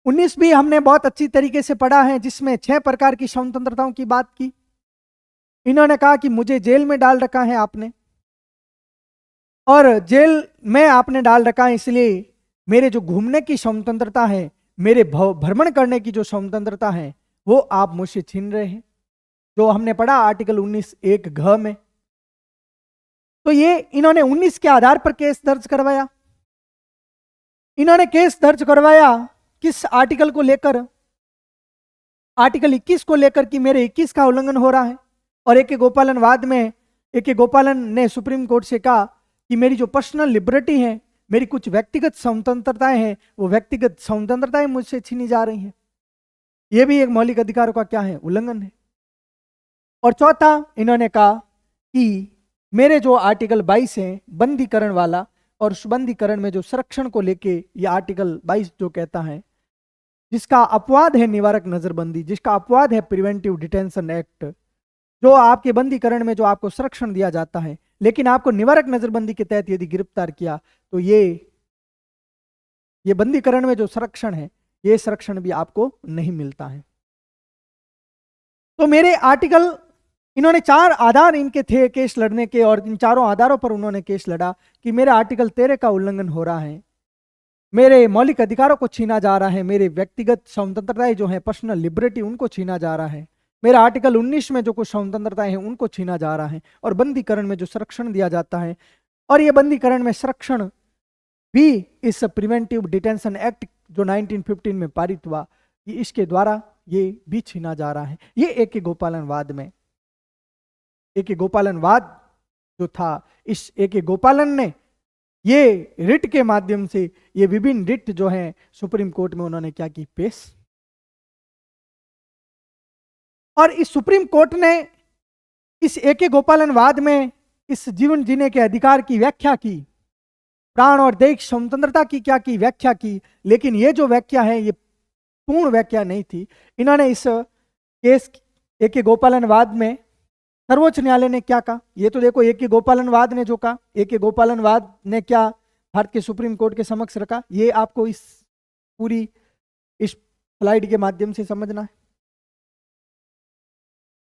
19 भी हमने बहुत अच्छी तरीके से पढ़ा है, जिसमें 6 प्रकार की स्वतंत्रताओं की बात की। इन्होंने कहा कि मुझे जेल में डाल रखा है आपने, और जेल में आपने डाल रखा है, इसलिए मेरे जो घूमने की स्वतंत्रता है, मेरे भ्रमण करने की जो स्वतंत्रता है, वो आप मुझसे छीन रहे हैं, जो हमने पढ़ा आर्टिकल 19(1) घ में। तो ये इन्होंने 19 के आधार पर केस दर्ज करवाया। इन्होंने केस दर्ज करवाया किस आर्टिकल को लेकर? आर्टिकल 21 को लेकर कि मेरे 21 का उल्लंघन हो रहा है। और A.K. गोपालन वाद में A.K. गोपालन ने सुप्रीम कोर्ट से कहा कि मेरी जो पर्सनल लिबर्टी है, मेरी कुछ व्यक्तिगत स्वतंत्रताएं हैं, वो व्यक्तिगत स्वतंत्रताएं मुझसे छीनी जा रही हैं। ये भी एक मौलिक अधिकारों का क्या है, उल्लंघन है। और चौथा इन्होंने कहा कि मेरे जो आर्टिकल 22 है बंदीकरण वाला, और उस बंदीकरण में जो संरक्षण को लेके ये आर्टिकल 22 जो कहता है, जिसका अपवाद है निवारक नजरबंदी, जिसका अपवाद है प्रिवेंटिव डिटेंशन एक्ट, जो आपके बंदीकरण में जो आपको संरक्षण दिया जाता है, लेकिन आपको निवारक नजरबंदी के तहत यदि गिरफ्तार किया तो ये बंदीकरण में जो संरक्षण है, ये संरक्षण भी आपको नहीं मिलता है। तो मेरे आर्टिकल, इन्होंने 4 आधार इनके थे केस लड़ने के, और इन चारों आधारों पर उन्होंने केस लड़ा कि मेरा आर्टिकल 13 का उल्लंघन हो रहा है, मेरे मौलिक अधिकारों को छीना जा रहा है, मेरे व्यक्तिगत स्वतंत्रताएं जो है, पर्सनल लिबर्टी, उनको छीना जा रहा है, मेरा आर्टिकल 19 में जो कुछ स्वतंत्रताएं हैं उनको छीना जा रहा है, और बंदीकरण में जो संरक्षण दिया जाता है, और ये बंदीकरण में संरक्षण भी इस प्रिवेंटिव डिटेंशन एक्ट जो 1915 में पारित हुआ, इसके द्वारा ये भी छीना जा रहा है। ये A.K. गोपालन वाद में A.K. गोपालनवाद जो था, इस A.K. गोपालन ने ये रिट के माध्यम से ये विभिन्न रिट जो हैं सुप्रीम कोर्ट में उन्होंने क्या की, पेश। और इस सुप्रीम कोर्ट ने इस A.K. गोपालनवाद में इस जीवन जीने के अधिकार की व्याख्या की, प्राण और देह स्वतंत्रता की क्या की, व्याख्या की। लेकिन ये जो व्याख्या है ये पूर्ण व्याख्या नहीं थी। इन्होंने इस केस A.K. गोपालनवाद में सर्वोच्च न्यायालय ने क्या कहा, ये तो देखो A.K. गोपालनवाद ने जो कहा, A.K. गोपालनवाद ने क्या भारत के सुप्रीम कोर्ट के समक्ष रखा, ये आपको इस पूरी इस स्लाइड के माध्यम से समझना है।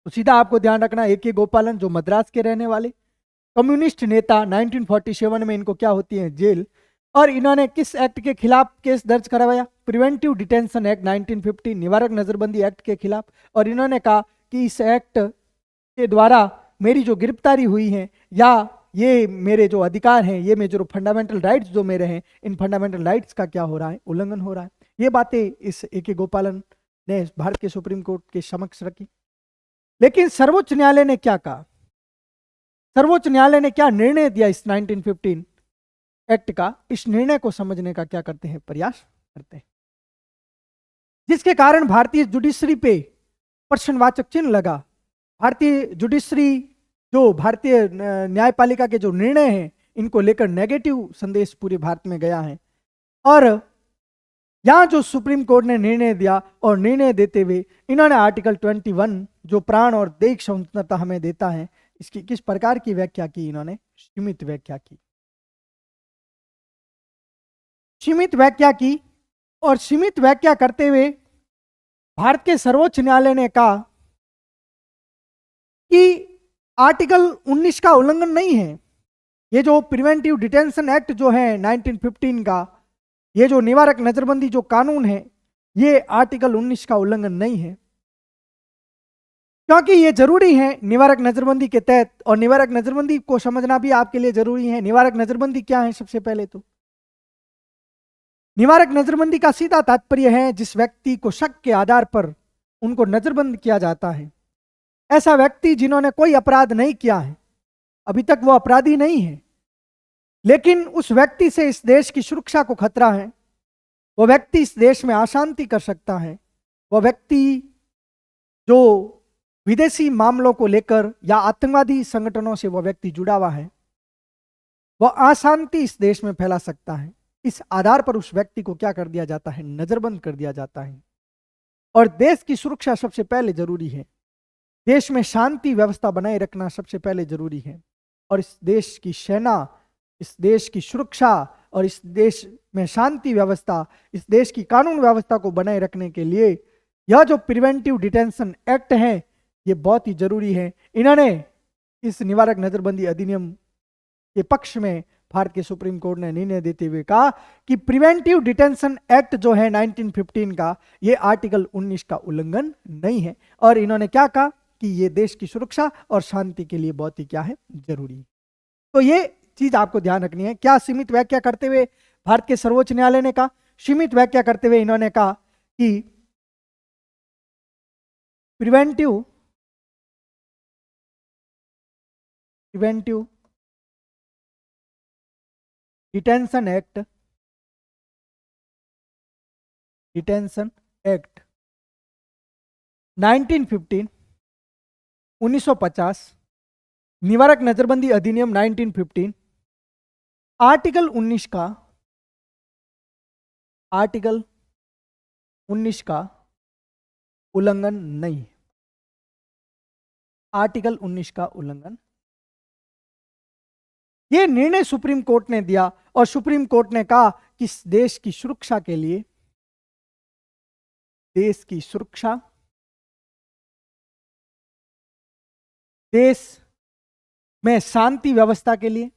तो सीधा आपको ध्यान रखना, A.K. गोपालन जो मद्रास के रहने वाले कम्युनिस्ट नेता, 1947 में इनको क्या होती है, जेल। और इन्होंने किस एक्ट के खिलाफ केस दर्ज करवाया, प्रिवेंटिव डिटेंशन एक्ट 1950, निवारक नजरबंदी एक्ट के खिलाफ। और इन्होंने कहा कि इस एक्ट के द्वारा मेरी जो गिरफ्तारी हुई है या ये मेरे जो अधिकार हैं, ये मेरे जो फंडामेंटल राइट्स जो मेरे हैं, इन फंडामेंटल राइट्स का क्या हो रहा है, उल्लंघन हो रहा है। ये बातें इस A.K. गोपालन ने भारत के सुप्रीम कोर्ट के समक्ष रखी। लेकिन सर्वोच्च न्यायालय ने क्या कहा, सर्वोच्च न्यायालय ने क्या निर्णय दिया इस 1915 एक्ट का, इस निर्णय को समझने का क्या करते हैं, प्रयास करते हैं। जिसके कारण भारतीय जुडिशरी पे प्रश्नवाचक चिन्ह लगा। भारतीय जुडिशरी जो भारतीय न्यायपालिका के जो निर्णय हैं, इनको लेकर नेगेटिव संदेश पूरे भारत में गया है। और यहां जो सुप्रीम कोर्ट ने निर्णय दिया, और निर्णय देते हुए इन्होंने आर्टिकल 21 जो प्राण और देह स्वतंत्रता हमें देता है, इसकी किस प्रकार की व्याख्या की, इन्होंने सीमित व्याख्या की, सीमित व्याख्या की। और सीमित व्याख्या करते हुए भारत के सर्वोच्च न्यायालय ने कहा कि आर्टिकल 19 का उल्लंघन नहीं है। ये जो प्रिवेंटिव डिटेंशन एक्ट जो है 1915 का, ये जो निवारक नजरबंदी जो कानून है, ये आर्टिकल 19 का उल्लंघन नहीं है, क्योंकि ये जरूरी है निवारक नजरबंदी के तहत। और निवारक नजरबंदी को समझना भी आपके लिए जरूरी है। निवारक नजरबंदी क्या है, सबसे पहले तो निवारक नजरबंदी का सीधा तात्पर्य है जिस व्यक्ति को शक के आधार पर उनको नजरबंद किया जाता है, ऐसा व्यक्ति जिन्होंने कोई अपराध नहीं किया है, अभी तक वो अपराधी नहीं है, लेकिन उस व्यक्ति से इस देश की सुरक्षा को खतरा है, वो व्यक्ति इस देश में अशांति कर सकता है, वो व्यक्ति जो विदेशी मामलों को लेकर या आतंकवादी संगठनों से वो व्यक्ति जुड़ा हुआ है, वो अशांति इस देश में फैला सकता है। इस आधार पर उस व्यक्ति को क्या कर दिया जाता है, नजरबंद कर दिया जाता है। और देश की सुरक्षा सबसे पहले जरूरी है, देश में शांति व्यवस्था बनाए रखना सबसे पहले जरूरी है। और इस देश की सेना, इस देश की सुरक्षा और इस देश में शांति व्यवस्था, इस देश की कानून व्यवस्था को बनाए रखने के लिए यह जो प्रिवेंटिव डिटेंशन एक्ट है, ये बहुत ही जरूरी है। इन्होंने इस निवारक नजरबंदी अधिनियम के पक्ष में भारत के सुप्रीम कोर्ट ने निर्णय देते हुए कहा कि प्रिवेंटिव डिटेंशन एक्ट जो है 1915 का, ये आर्टिकल 19 का उल्लंघन नहीं है। और इन्होंने क्या कहा कि ये देश की सुरक्षा और शांति के लिए बहुत ही क्या है, जरूरी। तो ये चीज आपको ध्यान रखनी है। क्या सीमित व्याख्या करते हुए भारत के सर्वोच्च न्यायालय ने कहा, सीमित व्याख्या करते हुए इन्होंने कहा कि प्रिवेंटिव डिटेंशन एक्ट 1915 1950 निवारक नजरबंदी अधिनियम 1915 आर्टिकल 19 का उल्लंघन नहीं, आर्टिकल 19 का उल्लंघन। यह निर्णय सुप्रीम कोर्ट ने दिया और सुप्रीम कोर्ट ने कहा कि इस देश की सुरक्षा के लिए, देश की सुरक्षा, देश में शांति व्यवस्था के लिए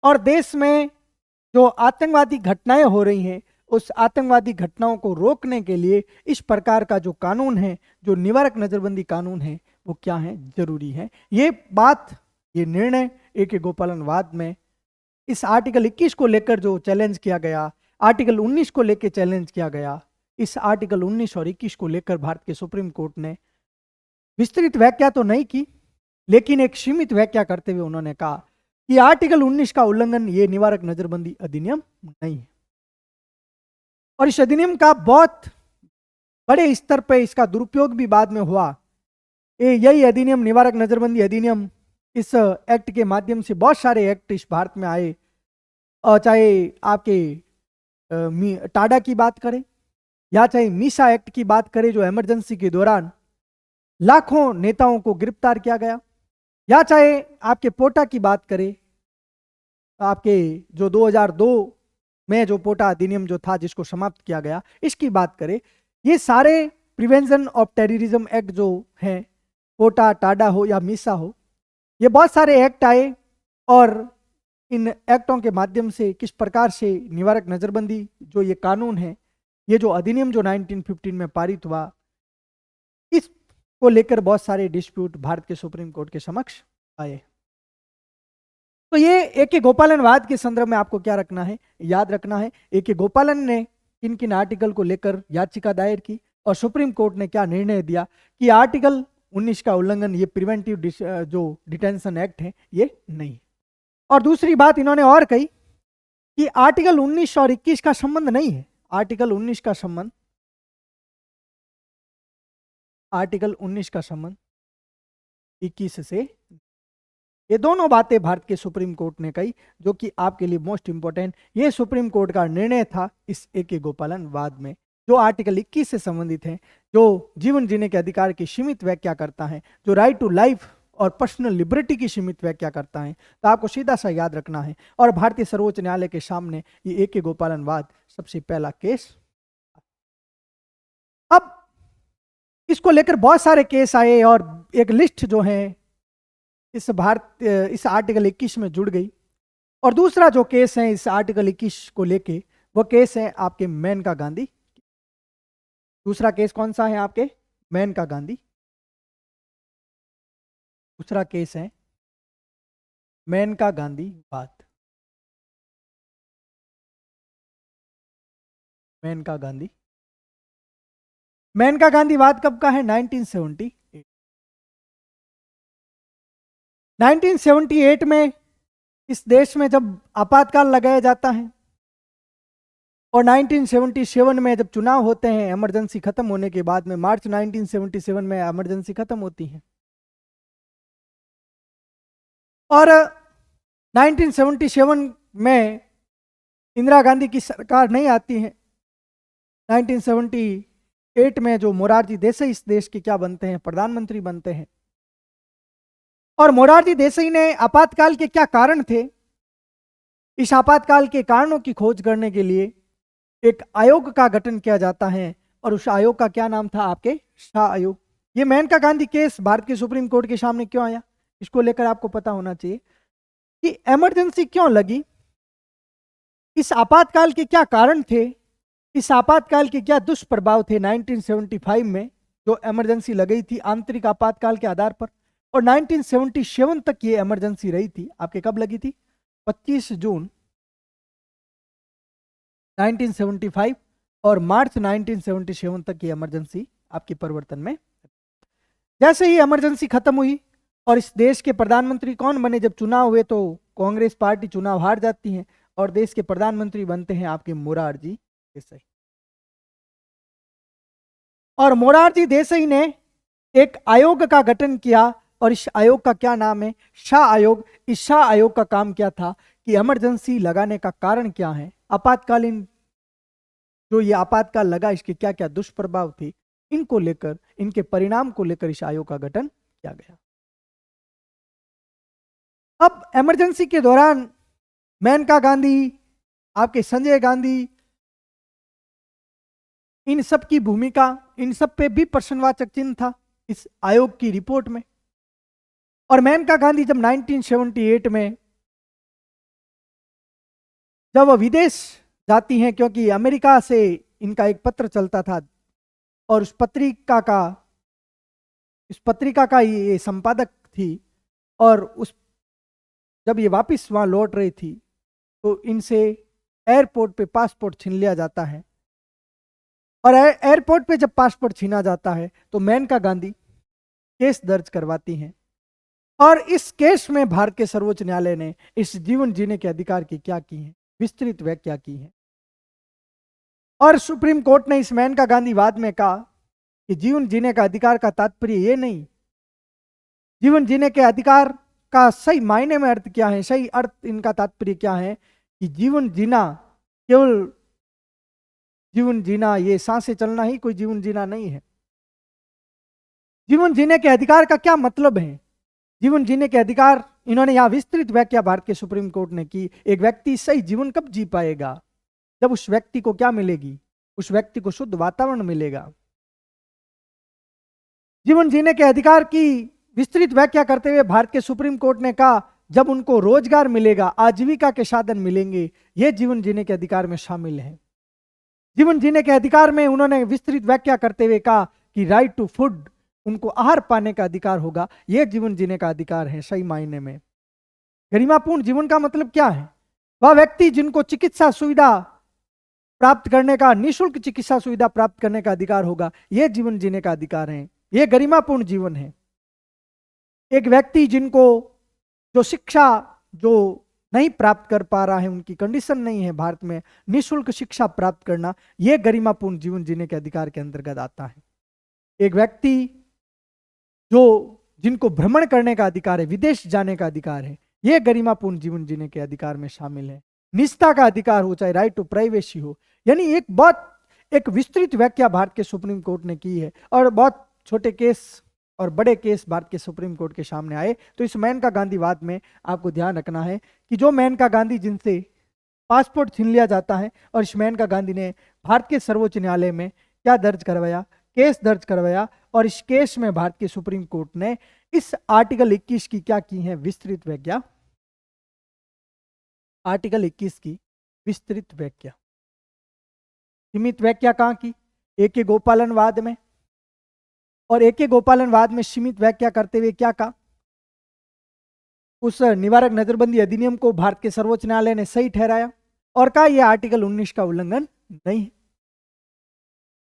और देश में जो आतंकवादी घटनाएं हो रही हैं, उस आतंकवादी घटनाओं को रोकने के लिए इस प्रकार का जो कानून है, जो निवारक नजरबंदी कानून है, वो क्या है, जरूरी है। ये बात, ये निर्णय A.K. गोपालनवाद में इस आर्टिकल 21 को लेकर जो चैलेंज किया गया, आर्टिकल 19 को लेकर चैलेंज किया गया, इस आर्टिकल 19 और 21 को लेकर भारत के सुप्रीम कोर्ट ने विस्तृत व्याख्या तो नहीं की, लेकिन एक सीमित व्याख्या करते हुए उन्होंने कहा कि आर्टिकल 19 का उल्लंघन ये निवारक नजरबंदी अधिनियम नहीं है। और इस अधिनियम का बहुत बड़े स्तर पर इसका दुरुपयोग भी बाद में हुआ। यही अधिनियम, निवारक नजरबंदी अधिनियम, इस एक्ट के माध्यम से बहुत सारे एक्ट इस भारत में आए। और चाहे आपके टाडा की बात करें या चाहे मीसा एक्ट की बात करें, जो इमरजेंसी के दौरान लाखों नेताओं को गिरफ्तार किया गया, या चाहे आपके पोटा की बात करें, आपके जो 2002 में जो पोटा अधिनियम जो था जिसको समाप्त किया गया, इसकी बात करें, ये सारे प्रिवेंशन ऑफ टेररिज्म एक्ट जो हैं, पोटा, टाडा हो या मीसा हो, ये बहुत सारे एक्ट आए। और इन एक्टों के माध्यम से किस प्रकार से निवारक नजरबंदी जो ये कानून है, ये जो अधिनियम जो 1915 में पारित हुआ, इसको लेकर बहुत सारे डिस्प्यूट भारत के सुप्रीम कोर्ट के समक्ष आए। तो ये ए.के. गोपालनवाद के संदर्भ में आपको क्या रखना है, याद रखना है, ए.के. गोपालन ने किन किन आर्टिकल को लेकर याचिका दायर की और सुप्रीम कोर्ट ने क्या निर्णय दिया कि आर्टिकल 19 का उल्लंघन, ये प्रिवेंटिव जो डिटेंशन एक्ट है, ये नहीं। और दूसरी बात इन्होंने और कही कि आर्टिकल 19 और 21 का संबंध नहीं है। आर्टिकल 19 का संबंध, आर्टिकल 19 का संबंध 21 से, ये दोनों बातें भारत के सुप्रीम कोर्ट ने कही, जो कि आपके लिए मोस्ट इंपॉर्टेंट, ये सुप्रीम कोर्ट का निर्णय था इस ए.के. गोपालन वाद में, जो आर्टिकल 21 से संबंधित है, जो जीवन जीने के अधिकार की सीमित व्याख्या करता है, जो राइट टू लाइफ और पर्सनल लिबर्टी की सीमित व्याख्या करता है। तो आपको सीधा सा याद रखना है। और भारतीय सर्वोच्च न्यायालय के सामने ये ए.के. गोपालन वाद सबसे पहला केस। अब इसको लेकर बहुत सारे केस आए और एक लिस्ट जो है इस आर्टिकल 21 में जुड़ गई। और दूसरा जो केस है इस आर्टिकल 21 को लेके, वो केस है आपके मेनका गांधी। दूसरा केस कौन सा है आपके? मेनका गांधी। दूसरा केस है मेनका गांधी वाद। मेनका गांधी, मेनका गांधी वाद कब का है? 1978। 1978 में इस देश में जब आपातकाल लगाया जाता है और 1977 में जब चुनाव होते हैं, इमरजेंसी खत्म होने के बाद में, मार्च 1977 में इमरजेंसी खत्म होती है और 1977 में इंदिरा गांधी की सरकार नहीं आती है। 1978 में जो मोरारजी देसाई इस देश के क्या बनते हैं? प्रधानमंत्री बनते हैं। और मोरारजी देसाई ने आपातकाल के क्या कारण थे, इस आपातकाल के कारणों की खोज करने के लिए एक आयोग का गठन किया जाता है और उस आयोग का क्या नाम था आपके? शाह आयोग। ये मेनका गांधी केस भारत के सुप्रीम कोर्ट के सामने क्यों आया, इसको लेकर आपको पता होना चाहिए कि इमरजेंसी क्यों लगी, इस आपातकाल के क्या कारण थे, इस आपातकाल के क्या दुष्प्रभाव थे 1975 में जो इमरजेंसी लगाई थी आंतरिक आपातकाल के आधार पर, और 1977 तक ये इमरजेंसी रही थी। आपके कब लगी थी? 25 जून 1975 और मार्च 1977 तक ये इमरजेंसी आपकी परिवर्तन में। जैसे ही इमरजेंसी खत्म हुई और इस देश के प्रधानमंत्री कौन बने? जब चुनाव हुए तो कांग्रेस पार्टी चुनाव हार जाती है और देश के प्रधानमंत्री बनते हैं आपके मोरारजी देसाई। और मोरारजी देसाई ने एक आयोग का गठन किया और इस आयोग का क्या नाम है? शाह आयोग। इस शाह आयोग का काम क्या था कि इमरजेंसी लगाने का कारण क्या है, आपातकालीन जो ये आपातकाल लगा इसके क्या क्या दुष्प्रभाव थे, इनको लेकर, इनके परिणाम को लेकर इस आयोग का गठन किया गया। अब इमरजेंसी के दौरान मेनका गांधी, आपके संजय गांधी, इन सब की भूमिका, इन सब पे भी प्रश्नवाचक चिन्ह था इस आयोग की रिपोर्ट में। और मेनका गांधी जब 1978 में जब वो विदेश जाती हैं, क्योंकि अमेरिका से इनका एक पत्र चलता था और इस पत्रिका का ये संपादक थी, और जब ये वापस वहां लौट रही थी तो इनसे एयरपोर्ट पे पासपोर्ट छीन लिया जाता है। और एयरपोर्ट पे जब पासपोर्ट छीना जाता है तो मेनका गांधी केस दर्ज करवाती हैं और इस केस में भारत के सर्वोच्च न्यायालय ने इस जीवन जीने के अधिकार की क्या की है, विस्तृत व्याख्या की है। और सुप्रीम कोर्ट ने इस मेनका गांधी वाद में कहा कि जीवन जीने का अधिकार का तात्पर्य ये नहीं, जीवन जीने के अधिकार का सही मायने में अर्थ क्या है, सही अर्थ इनका तात्पर्य क्या है कि जीवन जीना केवल जीवन जीना, ये सांसें चलना ही कोई जीवन जीना नहीं है। जीवन जीने के अधिकार का क्या मतलब है? जीवन जीने के अधिकार, इन्होंने यहां विस्तृत व्याख्या भारत के सुप्रीम कोर्ट ने की। एक व्यक्ति सही जीवन कब जी पाएगा? जब उस व्यक्ति को क्या मिलेगी? उस व्यक्ति को शुद्ध वातावरण मिलेगा। जीवन जीने के अधिकार की विस्तृत व्याख्या करते हुए भारत के सुप्रीम कोर्ट ने कहा जब उनको रोजगार मिलेगा, आजीविका के साधन मिलेंगे, यह जीवन जीने के अधिकार में शामिल है। जीवन जीने के अधिकार में उन्होंने विस्तृत व्याख्या करते हुए कहा कि राइट टू फूड, उनको आहार पाने का अधिकार होगा, यह जीवन जीने का अधिकार है सही मायने में। गरिमापूर्ण जीवन का मतलब क्या है? वह व्यक्ति जिनको चिकित्सा सुविधा प्राप्त करने का, निःशुल्क चिकित्सा सुविधा प्राप्त करने का अधिकार होगा, यह जीवन जीने का अधिकार है, यह गरिमापूर्ण जीवन है। एक व्यक्ति जिनको जो शिक्षा जो नहीं प्राप्त कर पा रहा है, उनकी कंडीशन नहीं है भारत में निःशुल्क शिक्षा प्राप्त करना, यह गरिमापूर्ण जीवन जीने के अधिकार के अंतर्गत आता है। एक व्यक्ति जो जिनको भ्रमण करने का अधिकार है, विदेश जाने का अधिकार है, यह गरिमापूर्ण जीवन जीने के अधिकार में शामिल है। निजता का अधिकार हो, चाहे राइट टू प्राइवेसी हो, यानी एक विस्तृत व्याख्या भारत के सुप्रीम कोर्ट ने की है। और बहुत छोटे केस और बड़े केस भारत के सुप्रीम कोर्ट के सामने आए। तो इस मेनका गांधी वाद में आपको ध्यान रखना है कि जो मेनका गांधी जिनसे पासपोर्ट छीन लिया जाता है, और इस मेनका गांधी ने भारत के सर्वोच्च न्यायालय में क्या दर्ज करवाया, केस दर्ज करवाया। और इस केस में भारत के सुप्रीम कोर्ट ने इस आर्टिकल 21 की क्या की है, विस्तृत व्याख्या। आर्टिकल 21 की विस्तृत व्याख्या। सीमित व्याख्या कहां की? ए.के. गोपालन वाद में। और ए.के. गोपालन वाद में सीमित व्याख्या करते हुए क्या कहा? उस निवारक नजरबंदी अधिनियम को भारत के सर्वोच्च न्यायालय ने सही ठहराया और कहा यह आर्टिकल 19 का उल्लंघन नहीं है।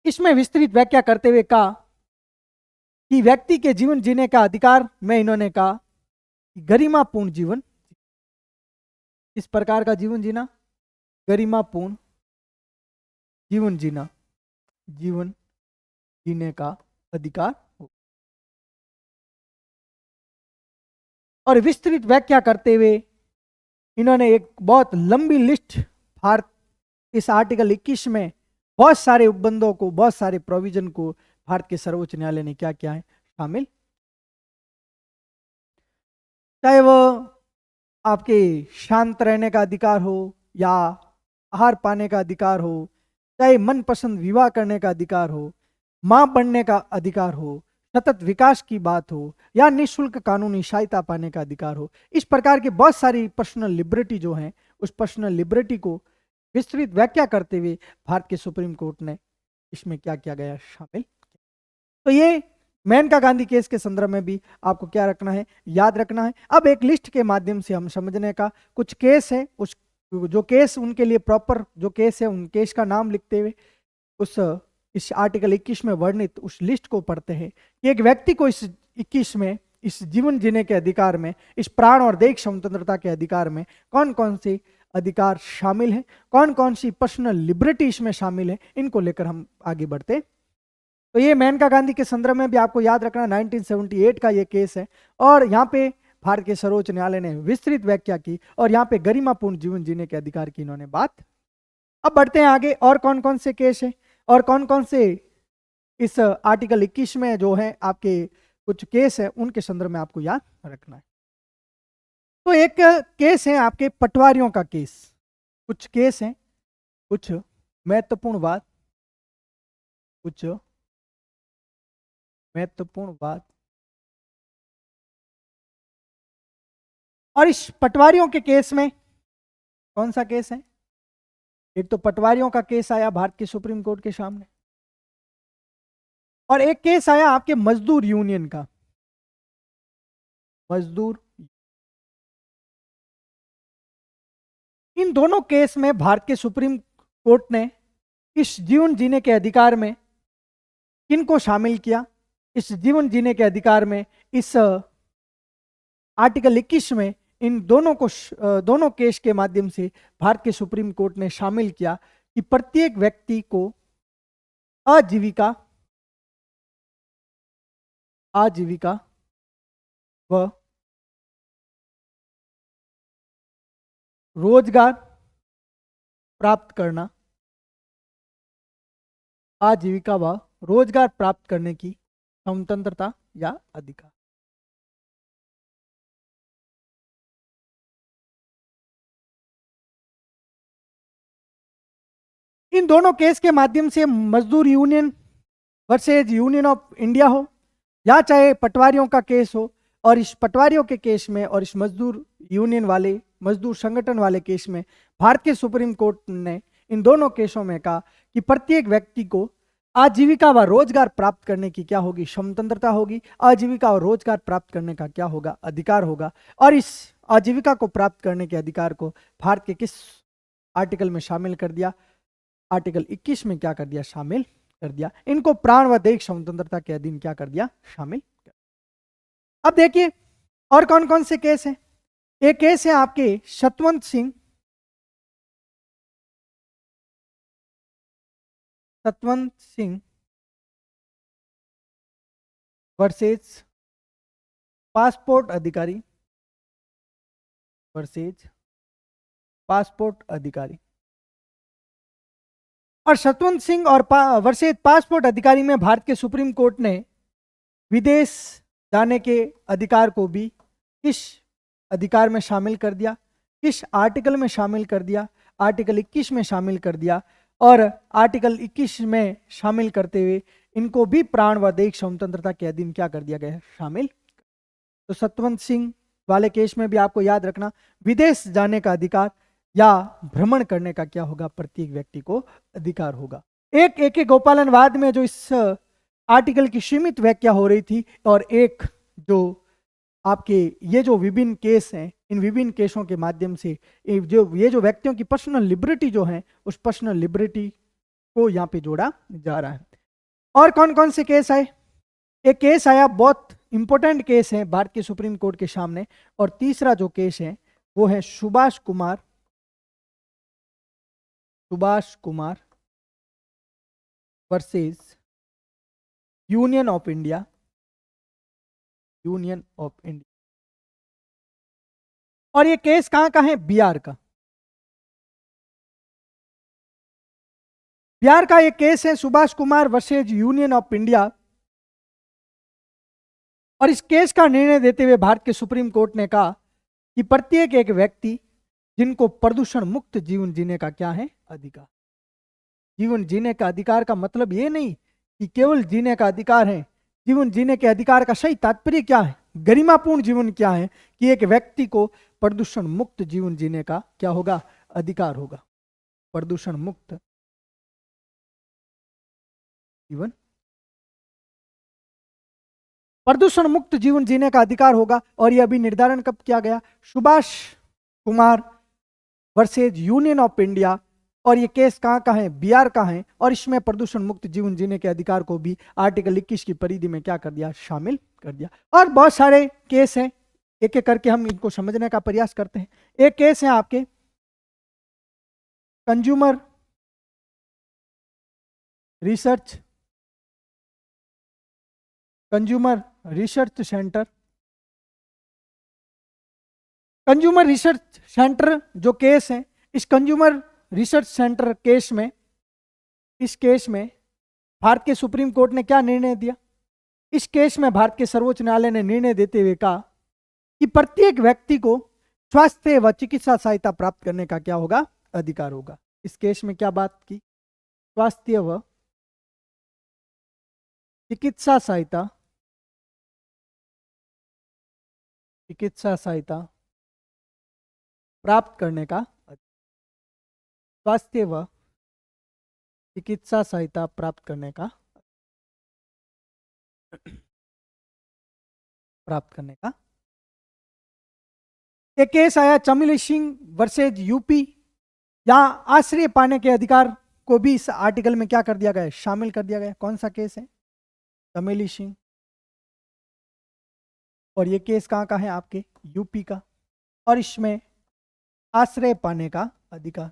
इसमें विस्तृत व्याख्या करते हुए कहा कि व्यक्ति के जीवन जीने का अधिकार में इन्होंने कहा गरिमापूर्ण जीवन, इस प्रकार का जीवन जीना, गरिमापूर्ण जीवन जीना, जीवन जीने का अधिकार हो। और विस्तृत व्याख्या करते हुए इन्होंने एक बहुत लंबी लिस्ट भारत इस आर्टिकल 21 में बहुत सारे उपबंधों को, बहुत सारे प्रोविजन को भारत के सर्वोच्च न्यायालय ने क्या किया है, शामिल। चाहे वो आपके शांत रहने का अधिकार हो, या आहार पाने का अधिकार हो, चाहे मनपसंद विवाह करने का अधिकार हो, मां बनने का अधिकार हो, सतत विकास की बात हो, या निःशुल्क कानूनी सहायता पाने का अधिकार हो, इस प्रकार की बहुत सारी पर्सनल लिबर्टी जो है, उस पर्सनल लिबर्टी को विस्तृत व्याख्या करते हुए भारत के सुप्रीम कोर्ट ने इसमें क्या किया गया, शामिल। तो ये मेनका गांधी केस के संदर्भ में भी आपको क्या रखना है, याद रखना है। अब एक लिस्ट के माध्यम से हम समझने का, कुछ केस है, उस जो केस उनके लिए प्रॉपर जो केस है, उन केस का नाम लिखते हुए इस आर्टिकल 21 में वर्णित उस लिस्ट को पढ़ते हैं कि एक व्यक्ति को इस 21 में, इस जीवन जीने के अधिकार में, इस प्राण और देह स्वतंत्रता के अधिकार में कौन कौन से अधिकार शामिल हैं, कौन कौन सी पर्सनल लिबर्टी इसमें शामिल है, इनको लेकर हम आगे बढ़ते। तो ये मेनका गांधी के संदर्भ में भी आपको याद रखना 1978 का ये केस है, और यहाँ पे भारत के सर्वोच्च न्यायालय ने विस्तृत व्याख्या की, और यहाँ पे गरिमापूर्ण जीवन जीने के अधिकार की इन्होंने बात। अब बढ़ते हैं आगे, और कौन कौन से केस है और कौन कौन से इस आर्टिकल 21 में जो है आपके कुछ केस है, उनके संदर्भ में आपको याद रखना है। तो एक केस है आपके पटवारियों का केस, कुछ केस हैं, कुछ महत्वपूर्ण बात, कुछ महत्वपूर्ण बात। और इस पटवारियों के केस में कौन सा केस है? एक तो पटवारियों का केस आया भारत के सुप्रीम कोर्ट के सामने, और एक केस आया आपके मजदूर यूनियन का, मजदूर। इन दोनों केस में भारत के सुप्रीम कोर्ट ने इस जीवन जीने के अधिकार में किनको शामिल किया? इस जीवन जीने के अधिकार में इस आर्टिकल 21 में इन दोनों को दोनों केस के माध्यम से भारत के सुप्रीम कोर्ट ने शामिल किया कि प्रत्येक व्यक्ति को आजीविका व रोजगार प्राप्त करना, आजीविका व रोजगार प्राप्त करने की स्वतंत्रता या अधिकार। इन दोनों केस के माध्यम से मजदूर union versus union of India हो या चाहे पटवारियों का केस हो, और इस पटवारियों के केस में और इस मजदूर यूनियन वाले मजदूर संगठन वाले केस में भारत के सुप्रीम कोर्ट ने इन दोनों केसों में कहा कि प्रत्येक व्यक्ति को आजीविका व रोजगार प्राप्त करने की क्या होगी, स्वतंत्रता होगी। आजीविका और रोजगार प्राप्त करने का क्या होगा, अधिकार होगा। और इस आजीविका को प्राप्त करने के अधिकार को भारत के किस आर्टिकल में शामिल कर दिया, आर्टिकल 21 में क्या कर दिया, शामिल कर दिया। इनको प्राण व दैहिक स्वतंत्रता के अधीन क्या कर दिया, शामिल कर। अब देखिए और कौन कौन से केस हैं। एक केस है आपके सतवंत सिंह वर्सेज पासपोर्ट अधिकारी और सतवंत सिंह और वर्सेज पासपोर्ट अधिकारी में भारत के सुप्रीम कोर्ट ने विदेश जाने के अधिकार को भी किस अधिकार में शामिल कर दिया, किस आर्टिकल में शामिल कर दिया, आर्टिकल 21 में शामिल कर दिया। और आर्टिकल 21 में शामिल करते हुए इनको भी प्राण व दैहिक स्वतंत्रता के अधीन क्या कर दिया गया है, शामिल। तो सतवंत सिंह वाले केस में भी आपको याद रखना, विदेश जाने का अधिकार या भ्रमण करने का क्या होगा, प्रत्येक व्यक्ति को अधिकार होगा। एक एक गोपालनवाद में जो इस आर्टिकल की सीमित व्याख्या हो रही थी, और एक जो आपके ये जो विभिन्न केस हैं, इन विभिन्न केसों के माध्यम से ये जो व्यक्तियों की पर्सनल लिबर्टी जो है, उस पर्सनल लिबर्टी को यहाँ पे जोड़ा जा रहा है। और कौन कौन से केस आए, एक केस आया, बहुत इंपॉर्टेंट केस है भारत के सुप्रीम कोर्ट के सामने, और तीसरा जो केस है वो है Subhash Kumar versus union of India. और ये केस कहां का है, बिहार का। बिहार का एक केस है Subhash Kumar versus union of India. और इस केस का निर्णय देते हुए भारत के सुप्रीम कोर्ट ने कहा कि प्रत्येक एक व्यक्ति जिनको प्रदूषण मुक्त जीवन जीने का क्या है, अधिकार। जीवन जीने का अधिकार का मतलब ये नहीं कि केवल जीने का अधिकार है। जीवन जीने के अधिकार का सही तात्पर्य क्या है, गरिमापूर्ण जीवन क्या है, कि एक व्यक्ति को प्रदूषण मुक्त जीवन जीने का क्या होगा, अधिकार होगा। प्रदूषण मुक्त जीवन जीने का अधिकार होगा। और यह अभी निर्धारण कब किया गया, Subhash Kumar versus union of India. और ये केस कहाँ का है, बिहार का है। और इसमें प्रदूषण मुक्त जीवन जीने के अधिकार को भी आर्टिकल 21 की परिधि में क्या कर दिया, शामिल कर दिया। और बहुत सारे केस हैं, एक एक करके हम इनको समझने का प्रयास करते हैं। एक केस है आपके कंज्यूमर रिसर्च सेंटर जो केस है, इस कंज्यूमर रिसर्च सेंटर केस में, इस केस में भारत के सुप्रीम कोर्ट ने क्या निर्णय दिया। इस केस में भारत के सर्वोच्च न्यायालय ने निर्णय देते हुए कहा कि प्रत्येक व्यक्ति को स्वास्थ्य व चिकित्सा सहायता प्राप्त करने का क्या होगा, अधिकार होगा। इस केस में क्या बात की, स्वास्थ्य व चिकित्सा सहायता प्राप्त करने का, स्वास्थ्य व चिकित्सा सहायता प्राप्त करने का एक केस आया चमेली सिंह वर्सेज यूपी। यहां आश्रय पाने के अधिकार को भी इस आर्टिकल में क्या कर दिया गया, शामिल कर दिया गया। कौन सा केस है, चमेली सिंह और ये केस कहाँ का है? आपके यूपी का। और इसमें आश्रय पाने का अधिकार,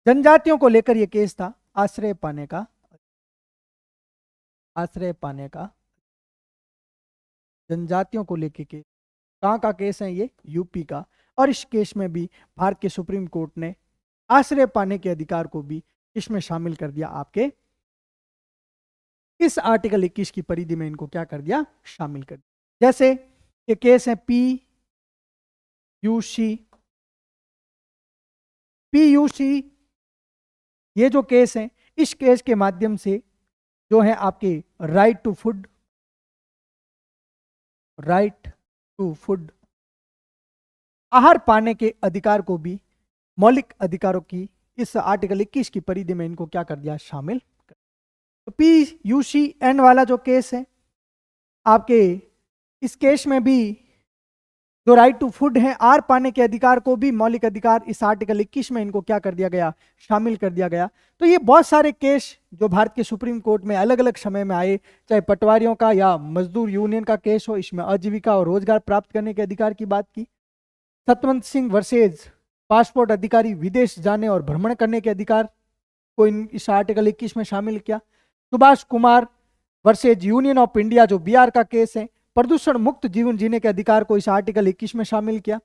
जनजातियों को लेकर ये केस था, आश्रय पाने का, आश्रय पाने का, जनजातियों को लेकर केस। कहाँ का केस है? ये यूपी का। और इस केस में भी भारत के सुप्रीम कोर्ट ने आश्रय पाने के अधिकार को भी इसमें शामिल कर दिया। आपके इस आर्टिकल 21 की परिधि में इनको क्या कर दिया? शामिल कर दिया। जैसे ये केस है PUC, ये जो केस है, इस केस के माध्यम से जो है आपके राइट टू फूड, आहार पाने के अधिकार को भी मौलिक अधिकारों की इस आर्टिकल 21 की परिधि में इनको क्या कर दिया? शामिल। तो PUCN वाला जो केस है आपके, इस केस में भी जो राइट टू फूड है, आहार पाने के अधिकार को भी मौलिक अधिकार इस आर्टिकल 21 में इनको क्या कर दिया गया? शामिल कर दिया गया। तो ये बहुत सारे केस जो भारत के सुप्रीम कोर्ट में अलग अलग समय में आए, चाहे पटवारियों का या मजदूर यूनियन का केस हो, इसमें आजीविका और रोजगार प्राप्त करने के अधिकार की बात की। सतवंत सिंह वर्सेज पासपोर्ट अधिकारी विदेश जाने और भ्रमण करने के अधिकार को इस आर्टिकल 21 में शामिल किया। Subhash Kumar versus union of India जो बिहार का केस है, प्रदूषण मुक्त जीवन जीने के अधिकार को इस आर्टिकल 21 में शामिल किया।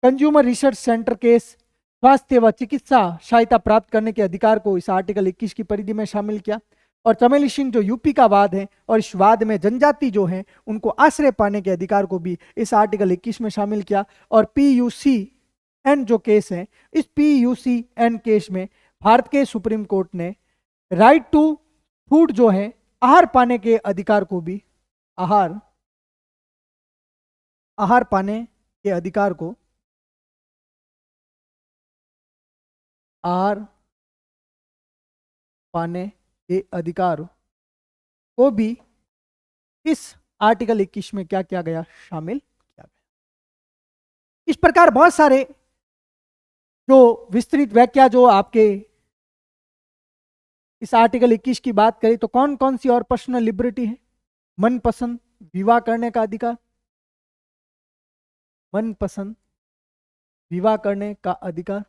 कंज्यूमर रिसर्च सेंटर केस, स्वास्थ्य व चिकित्सा सहायता प्राप्त करने के अधिकार को इस आर्टिकल 21 की परिधि में शामिल किया। और चमेली सिंह जो यूपी का वाद है, और इस वाद में जनजाति जो है उनको आश्रय पाने के अधिकार को भी इस आर्टिकल 21 में शामिल किया। और PUCN जो केस है, इस PUCN केस में भारत के सुप्रीम कोर्ट ने राइट टू फूड जो है, आहार पाने के अधिकार को भी, आहार पाने के अधिकार को, आहार पाने के अधिकार को भी इस आर्टिकल 21 में क्या किया गया? शामिल किया गया। इस प्रकार बहुत सारे जो विस्तृत व्याख्या जो आपके इस आर्टिकल 21 की बात करें तो कौन कौन सी और पर्सनल लिबर्टी है? मनपसंद विवाह करने का अधिकार, मनपसंद विवाह करने का अधिकार।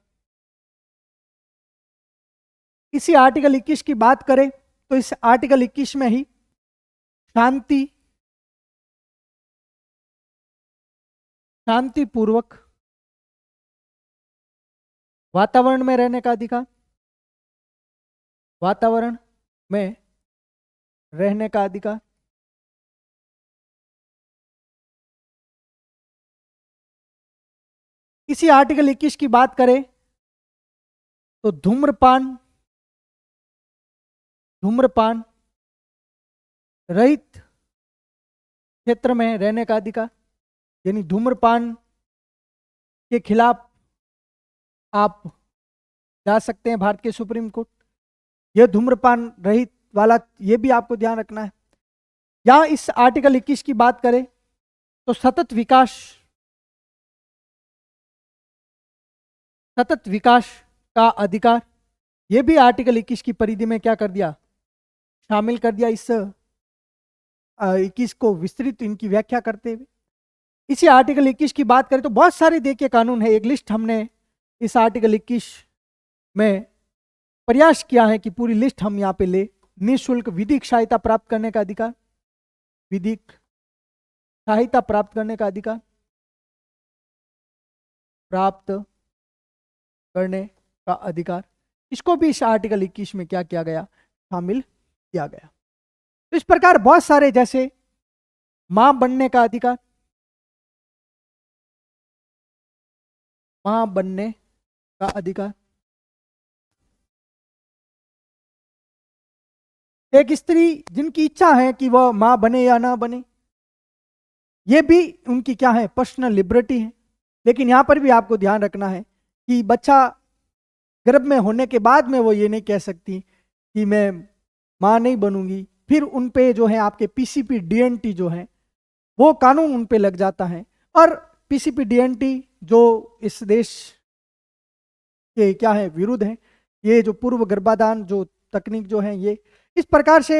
इसी आर्टिकल 21 की बात करें तो इस आर्टिकल 21 में ही शांतिपूर्वक वातावरण में रहने का अधिकार, वातावरण में रहने का अधिकार। इसी आर्टिकल 21 की बात करें तो धूम्रपान रहित क्षेत्र में रहने का अधिकार, यानी धूम्रपान के खिलाफ आप जा सकते हैं भारत के सुप्रीम कोर्ट। यह धूम्रपान रहित वाला, यह भी आपको ध्यान रखना है। या इस आर्टिकल 21 की बात करें तो सतत विकास का अधिकार, यह भी आर्टिकल 21 की परिधि में क्या कर दिया? शामिल कर दिया। इस 21 को विस्तृत इनकी व्याख्या करते हुए इसी आर्टिकल 21 की बात करें तो बहुत सारे देखिए कानून है। एक लिस्ट हमने इस आर्टिकल 21 में प्रयास किया है कि पूरी लिस्ट हम यहाँ पे ले। निःशुल्क विधिक सहायता प्राप्त करने का अधिकार, विधिक सहायता प्राप्त करने का अधिकार, प्राप्त करने का अधिकार, इसको भी इस आर्टिकल 21 में क्या किया गया? शामिल किया गया। तो इस प्रकार बहुत सारे, जैसे मां बनने का अधिकार, मां बनने का अधिकार, एक स्त्री जिनकी इच्छा है कि वह मां बने या ना बने, ये भी उनकी क्या है? पर्सनल लिबर्टी है। लेकिन यहां पर भी आपको ध्यान रखना है कि बच्चा गर्भ में होने के बाद में वो ये नहीं कह सकती कि मैं मां नहीं बनूंगी। फिर उन पे जो है आपके PCP DNT जो है वो कानून उन पे लग जाता है। और PCP DNT जो इस देश के क्या है? विरुद्ध है। ये जो पूर्व गर्भाधान जो तकनीक जो है, ये इस प्रकार से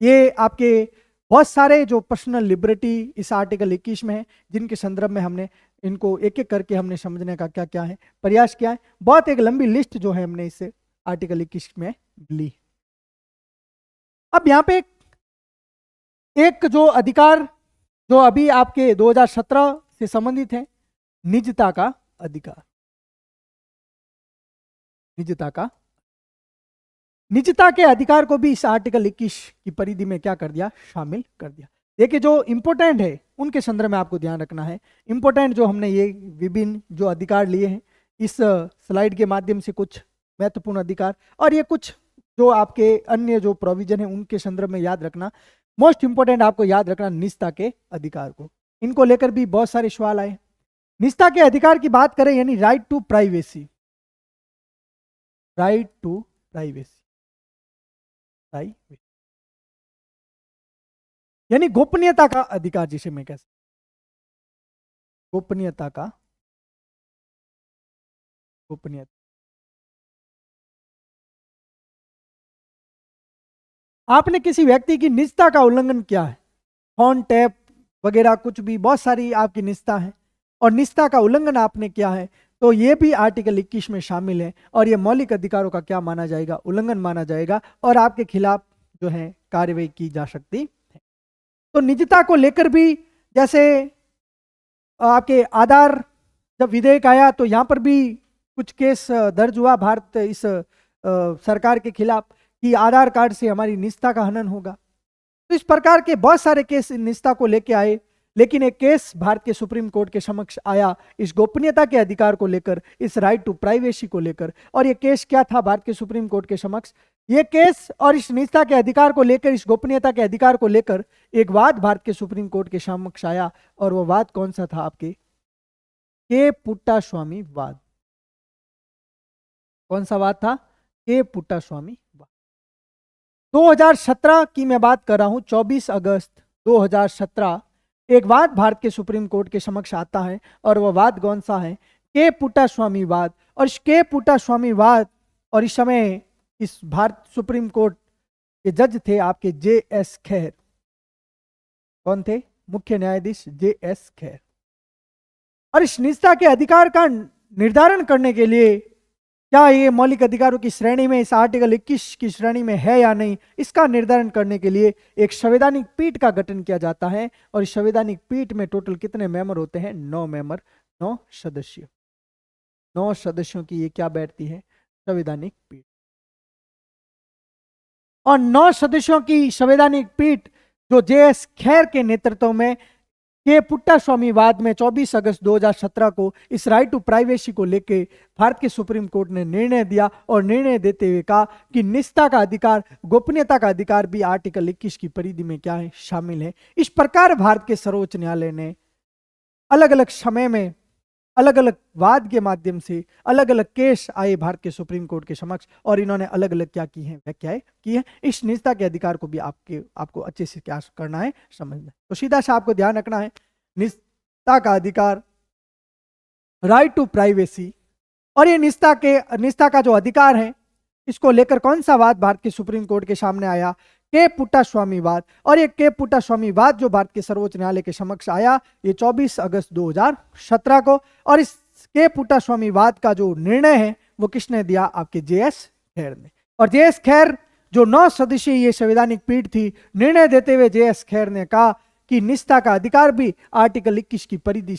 ये आपके बहुत सारे जो पर्सनल लिबर्टी इस आर्टिकल 21 में है, जिनके संदर्भ में हमने इनको एक एक करके हमने समझने का क्या क्या है प्रयास किया है। बहुत एक लंबी लिस्ट जो है हमने इस आर्टिकल 21 में ली। अब यहाँ पे एक जो अधिकार जो अभी आपके 2017 से संबंधित है, निजता का अधिकार। निजता के अधिकार को भी इस आर्टिकल 21 की परिधि में क्या कर दिया, शामिल कर दिया। देखिए जो इंपॉर्टेंट है उनके संदर्भ में आपको ध्यान रखना है। इंपॉर्टेंट जो हमने ये विभिन्न जो अधिकार लिए हैं इस स्लाइड के माध्यम से, कुछ महत्वपूर्ण अधिकार और ये कुछ जो आपके अन्य जो प्रोविजन है उनके संदर्भ में याद रखना। मोस्ट इंपॉर्टेंट आपको याद रखना निजता के अधिकार को, इनको लेकर भी बहुत सारे सवाल आए। निजता के अधिकार की बात करें यानी right to privacy, right to privacy यानी गोपनीयता का अधिकार, जिसे मैं कह सकता हूं गोपनीयता। आपने किसी व्यक्ति की निजता का उल्लंघन किया है, फोन टैप वगैरह कुछ भी, बहुत सारी आपकी निजता है और निजता का उल्लंघन आपने किया है, तो ये भी आर्टिकल 21 में शामिल है और ये मौलिक अधिकारों का क्या माना जाएगा, उल्लंघन माना जाएगा और आपके खिलाफ जो है कार्रवाई की जा सकती है। तो निजता को लेकर भी जैसे आपके आधार जब विधेयक आया तो यहाँ पर भी कुछ केस दर्ज हुआ भारत इस सरकार के खिलाफ कि आधार कार्ड से हमारी निजता का हनन होगा। तो इस प्रकार के बहुत सारे केस निजता को लेके आए, लेकिन एक केस भारत के सुप्रीम कोर्ट के समक्ष आया इस गोपनीयता के अधिकार को लेकर, इस राइट टू प्राइवेसी को लेकर। और ये केस क्या था भारत के सुप्रीम कोर्ट के समक्ष? ये केस और इस निजता के अधिकार को लेकर, इस गोपनीयता के अधिकार को लेकर एक वाद भारत के सुप्रीम कोर्ट के समक्ष आया और वो वाद कौन सा था? आपके के पुट्टास्वामी वाद। कौन सा वाद था? के पुट्टास्वामी वाद। 2017 की मैं बात कर रहा हूं, 24 अगस्त 2017 एक वाद भारत के सुप्रीम कोर्ट के समक्ष आता है और वह वाद कौन सा है? के पुट्टास्वामी वाद। और इस के पुट्टास्वामी वाद, और इस समय इस भारत सुप्रीम कोर्ट के जज थे आपके जे.एस. खेर। कौन थे? मुख्य न्यायाधीश जे.एस. खेर। और इस निजता के अधिकार का निर्धारण करने के लिए क्या ये मौलिक अधिकारों की श्रेणी में, इस आर्टिकल 21 की श्रेणी में है या नहीं, इसका निर्धारण करने के लिए एक संवैधानिक पीठ का गठन किया जाता है। और इस संवैधानिक पीठ में टोटल कितने मेंबर होते हैं? 9 मेंबर, 9 सदस्य। 9 सदस्यों की ये क्या बैठती है? संवैधानिक पीठ। और 9 सदस्यों की संवैधानिक पीठ जो जे.एस. खेर के नेतृत्व में के पुट्टास्वामी वाद में 24 अगस्त 2017 को इस राइट टू प्राइवेसी को लेके भारत के सुप्रीम कोर्ट ने निर्णय दिया और निर्णय देते हुए कहा कि निजता का अधिकार, गोपनीयता का अधिकार भी आर्टिकल 21 की परिधि में क्या है? शामिल है। इस प्रकार भारत के सर्वोच्च न्यायालय ने अलग अलग समय में अलग अलग वाद के माध्यम से अलग अलग केस आए भारत के सुप्रीम कोर्ट के समक्ष और इन्होंने अलग अलग क्या की है? व्याख्याएं की है। इस निजता के अधिकार को भी आपको अच्छे से क्या करना है? समझना। तो सीधा सा आपको ध्यान रखना है निजता का अधिकार, राइट टू प्राइवेसी, और ये निजता का जो अधिकार है इसको लेकर कौन सा वाद भारत के सुप्रीम कोर्ट के सामने आया? के पुट्टास्वामी वाद। और ये के पुट्टास्वामी वाद जो भारत के सर्वोच्च न्यायालय के समक्ष आया ये 24 अगस्त 2017 को। और इस के पुट्टास्वामी वाद का जो निर्णय है वो किसने दिया? आपके जे.एस. खेर ने। और जे.एस. खेर जो 9 सदस्यीय ये संवैधानिक पीठ थी, निर्णय देते हुए जे.एस. खेर ने कहा कि निजता का अधिकार भी आर्टिकल 21 की परिधि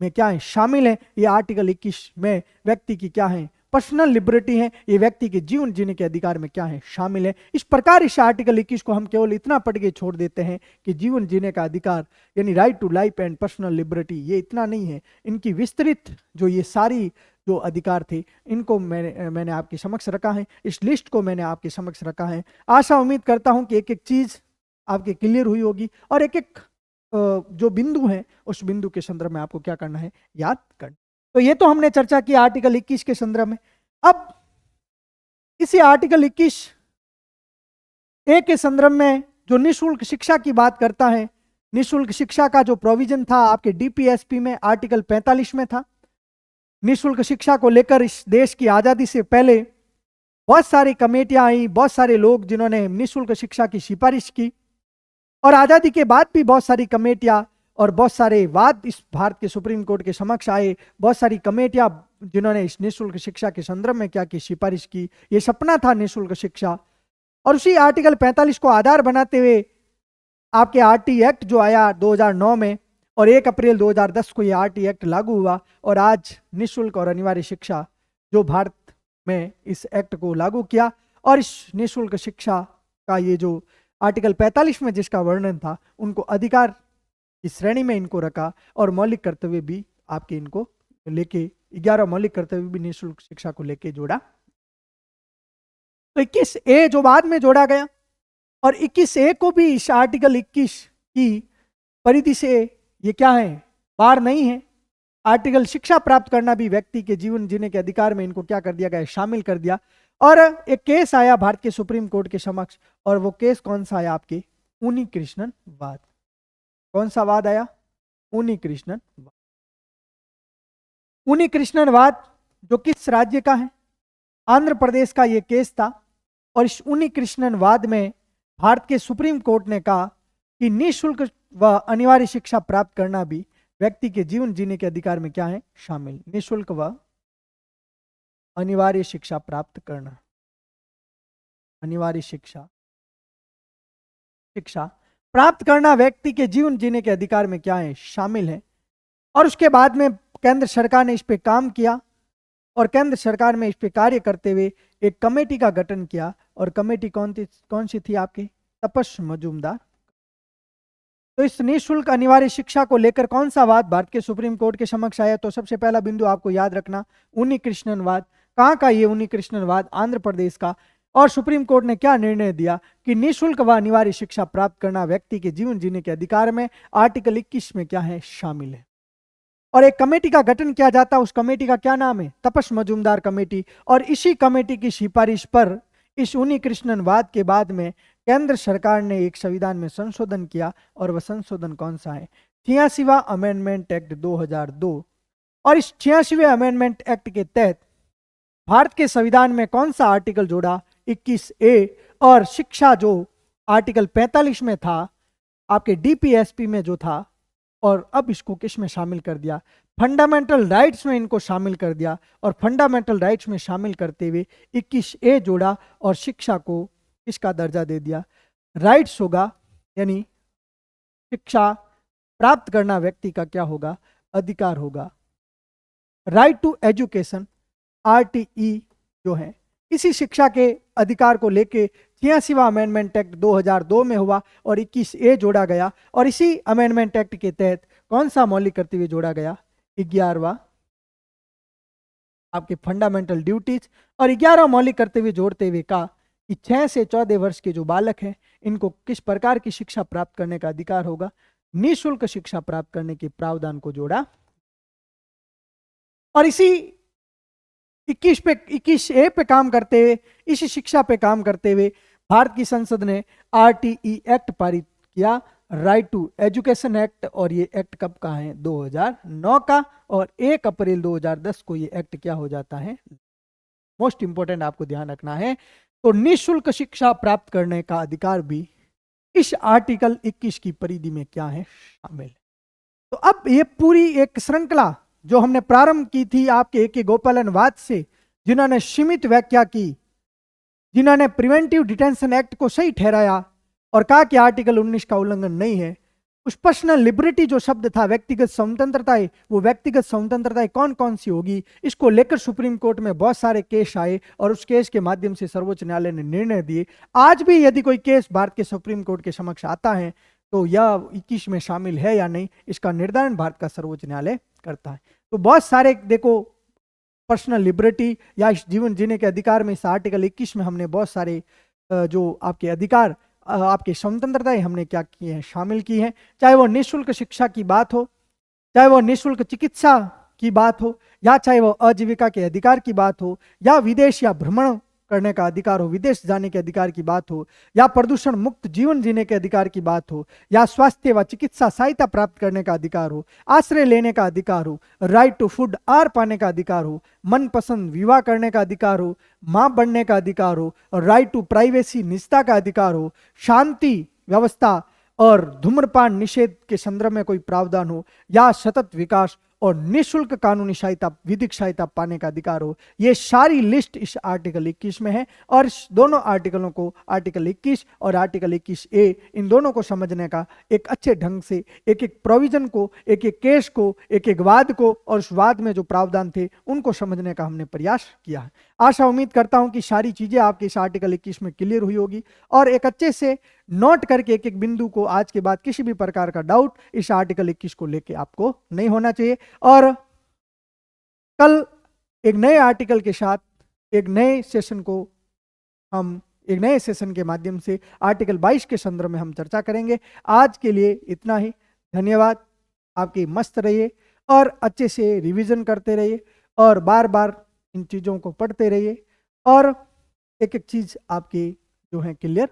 में क्या है? शामिल है। ये आर्टिकल 21 में व्यक्ति की क्या है? पर्सनल लिबर्टी है, ये व्यक्ति के जीवन जीने के अधिकार में क्या है? शामिल है। इस प्रकार इस आर्टिकल 21 को हम केवल इतना पढ़ के छोड़ देते हैं कि जीवन जीने का अधिकार यानी right to life and personal liberty, ये इतना नहीं है। इनकी विस्तृत जो ये सारी जो अधिकार थे इनको मैंने आपके समक्ष रखा है, इस लिस्ट को मैंने आपके समक्ष रखा है। आशा उम्मीद करता हूं कि एक एक चीज आपके क्लियर हुई होगी और एक एक जो बिंदु है उस बिंदु के संदर्भ में आपको क्या करना है? याद करना। तो ये तो हमने चर्चा की आर्टिकल 21 के संदर्भ में। अब इसी आर्टिकल 21 ए के संदर्भ में जो निःशुल्क शिक्षा की बात करता है, निःशुल्क शिक्षा का जो प्रोविजन था आपके डीपीएसपी में आर्टिकल 45 में था। निःशुल्क शिक्षा को लेकर इस देश की आजादी से पहले बहुत सारी कमेटियां आई, बहुत सारे लोग जिन्होंने निःशुल्क शिक्षा की सिफारिश की। और आज़ादी के बाद भी बहुत सारी कमेटियां और बहुत सारे वाद इस भारत के सुप्रीम कोर्ट के समक्ष आए। बहुत सारी कमेटियां जिन्होंने इस निःशुल्क शिक्षा के संदर्भ में क्या की सिफारिश की। ये सपना था निःशुल्क शिक्षा। और उसी आर्टिकल 45 को आधार बनाते हुए आपके आरटी एक्ट जो आया 2009 में, और 1 अप्रैल 2010 को ये आरटी एक्ट लागू हुआ। और आज निःशुल्क और अनिवार्य शिक्षा जो भारत में इस एक्ट को लागू किया, और इस निःशुल्क शिक्षा का ये जो आर्टिकल 45 में जिसका वर्णन था, उनको अधिकार की श्रेणी में इनको रखा। और मौलिक कर्तव्य भी आपके इनको लेके 11 मौलिक कर्तव्य भी निःशुल्क शिक्षा को लेके जोड़ा। तो 21A जो बाद में जोड़ा गया, और 21A को भी इस आर्टिकल 21 की परिधि से ये क्या है, बाहर नहीं है। आर्टिकल शिक्षा प्राप्त करना भी व्यक्ति के जीवन जीने के अधिकार में इनको क्या कर दिया गया, शामिल कर दिया। और एक केस आया भारत के सुप्रीम कोर्ट के समक्ष, और वो केस कौन सा आया, आपके उन्नीकृष्णन वाद। कौन सा वाद आया, उन्नीकृष्णन वाद। उन्नीकृष्णन वाद जो किस राज्य का है, आंध्र प्रदेश का ये केस था। और इस उन्नीकृष्णन वाद में भारत के सुप्रीम कोर्ट ने कहा कि निःशुल्क व अनिवार्य शिक्षा प्राप्त करना भी व्यक्ति के जीवन जीने के अधिकार में क्या है, शामिल। निःशुल्क व अनिवार्य शिक्षा प्राप्त करना, अनिवार्य शिक्षा प्राप्त करना व्यक्ति के जीवन जीने के अधिकार में क्या है, शामिल है। और उसके बाद में केंद्र सरकार ने इस पे काम किया, और केंद्र सरकार में इस पे कार्य करते हुए एक कमेटी का गठन किया। और कमेटी कौन सी थी, आपकी तपस मजूमदार। तो इस निःशुल्क अनिवार्य शिक्षा को लेकर कौन सा वाद भारत के सुप्रीम कोर्ट के समक्ष आया, तो सबसे पहला बिंदु आपको याद रखना, उन्नीकृष्णन वाद। कहाँ का ये उन्नीकृष्णन वाद, आंध्र प्रदेश का। और सुप्रीम कोर्ट ने क्या निर्णय दिया कि निःशुल्क व अनिवार्य शिक्षा प्राप्त करना व्यक्ति के जीवन जीने के अधिकार में आर्टिकल 21 में क्या है, शामिल है। और एक कमेटी का गठन किया जाता, उस कमेटी का क्या नाम है, तपस मजूमदार कमेटी। और इसी कमेटी की सिफारिश पर इस उन्नीकृष्णन वाद के बाद में केंद्र सरकार ने एक संविधान में संशोधन किया। और वह संशोधन कौन सा है, 86वां अमेंडमेंट एक्ट 2002। और इस 86वें अमेंडमेंट एक्ट के तहत भारत के संविधान में कौन सा आर्टिकल जोड़ा, 21A। और शिक्षा जो आर्टिकल 45 में था, आपके DPSP में जो था, और अब इसको किस में शामिल कर दिया, फंडामेंटल राइट्स में इनको शामिल कर दिया। और फंडामेंटल राइट्स में शामिल करते हुए 21A जोड़ा, और शिक्षा को किसका दर्जा दे दिया, राइट्स होगा, यानी शिक्षा प्राप्त करना व्यक्ति का क्या होगा, अधिकार होगा। राइट टू एजुकेशन, RTE जो है, इसी शिक्षा के अधिकार को लेके 86वां अमेंडमेंट एक्ट 2002 में हुआ, और 21A जोड़ा गया। और इसी अमेंडमेंट एक्ट के तहत कौन सा मौलिक कर्तव्य जोड़ा गया, 11वां आपके फंडामेंटल ड्यूटीज। और 11वां मौलिक कर्तव्य जोड़ते हुए कहा कि 6 से 14 वर्ष के जो बालक हैं, इनको किस प्रकार की शिक्षा प्राप्त करने का अधिकार होगा, निःशुल्क शिक्षा प्राप्त करने के प्रावधान को जोड़ा। और इसी 21A पे काम करते हुए, इसी शिक्षा पे काम करते हुए भारत की संसद ने RTE एक्ट पारित किया, राइट टू एजुकेशन एक्ट। और ये एक्ट कब का है, 2009 का। और 1 अप्रैल 2010 को ये एक्ट क्या हो जाता है, मोस्ट इंपोर्टेंट आपको ध्यान रखना है। तो निःशुल्क शिक्षा प्राप्त करने का अधिकार भी इस आर्टिकल 21 की परिधि में क्या है, शामिल है। तो अब ये पूरी एक श्रृंखला जो हमने प्रारंभ की थी आपके AK गोपालन वाद से, जिन्होंने सीमित व्याख्या की, जिन्होंने प्रिवेंटिव डिटेंशन एक्ट को सही ठहराया और कहा कि आर्टिकल 19 का उल्लंघन नहीं है। उस पर्सनल लिबर्टी जो शब्द था, व्यक्तिगत स्वतंत्रताएं, वो व्यक्तिगत स्वतंत्रताएं कौन कौन सी होगी, इसको लेकर सुप्रीम कोर्ट में बहुत सारे केस आए, और उस केस के माध्यम से सर्वोच्च न्यायालय ने निर्णय दिए। आज भी यदि कोई केस भारत के सुप्रीम कोर्ट के समक्ष आता है, तो यह 21 में शामिल है या नहीं, इसका निर्धारण भारत का सर्वोच्च न्यायालय करता है। तो बहुत सारे देखो, पर्सनल लिबर्टी या इस जीवन जीने के अधिकार में इस आर्टिकल 21 में हमने बहुत सारे जो आपके अधिकार, आपकी स्वतंत्रताएं हमने क्या की हैं, शामिल की हैं। चाहे वो निःशुल्क शिक्षा की बात हो, चाहे वो निःशुल्क चिकित्सा की बात हो, या चाहे वो आजीविका के अधिकार की बात हो, या विदेश या भ्रमण करने का अधिकार हो, विदेश जाने के अधिकार की बात हो, या प्रदूषण मुक्त जीवन जीने के अधिकार की बात हो, या स्वास्थ्य व चिकित्सा सहायता प्राप्त करने का अधिकार हो, आश्रय लेने का अधिकार हो, राइट टू फूड आहार पाने का अधिकार हो, मनपसंद विवाह करने का अधिकार हो, मां बनने का अधिकार हो, और राइट टू प्राइवेसी निजता का अधिकार हो, शांति व्यवस्था और धूम्रपान निषेध के संदर्भ में कोई प्रावधान हो, या सतत विकास और निःशुल्क कानूनी सहायता, विधिक सहायता पाने का अधिकार हो, ये सारी लिस्ट इस आर्टिकल 21 में है। और इस दोनों आर्टिकलों को, आर्टिकल 21 और आर्टिकल 21A, इन दोनों को समझने का एक अच्छे ढंग से, एक एक प्रोविजन को, एक एक केस को, एक एक वाद को, और उस वाद में जो प्रावधान थे उनको समझने का हमने प्रयास किया है। आशा उम्मीद करता हूं कि सारी चीजें आपके इस आर्टिकल 21 में क्लियर हुई होगी, और एक अच्छे से नोट करके एक एक बिंदु को, आज के बाद किसी भी प्रकार का डाउट इस आर्टिकल 21 को लेके आपको नहीं होना चाहिए। और कल एक नए आर्टिकल के साथ एक नए सेशन को हम एक नए सेशन के माध्यम से आर्टिकल 22 के संदर्भ में हम चर्चा करेंगे। आज के लिए इतना ही। धन्यवाद। आपकी मस्त रहिए और अच्छे से रिवीजन करते रहिए और बार बार इन चीज़ों को पढ़ते रहिए, और एक एक चीज़ आपकी जो है क्लियर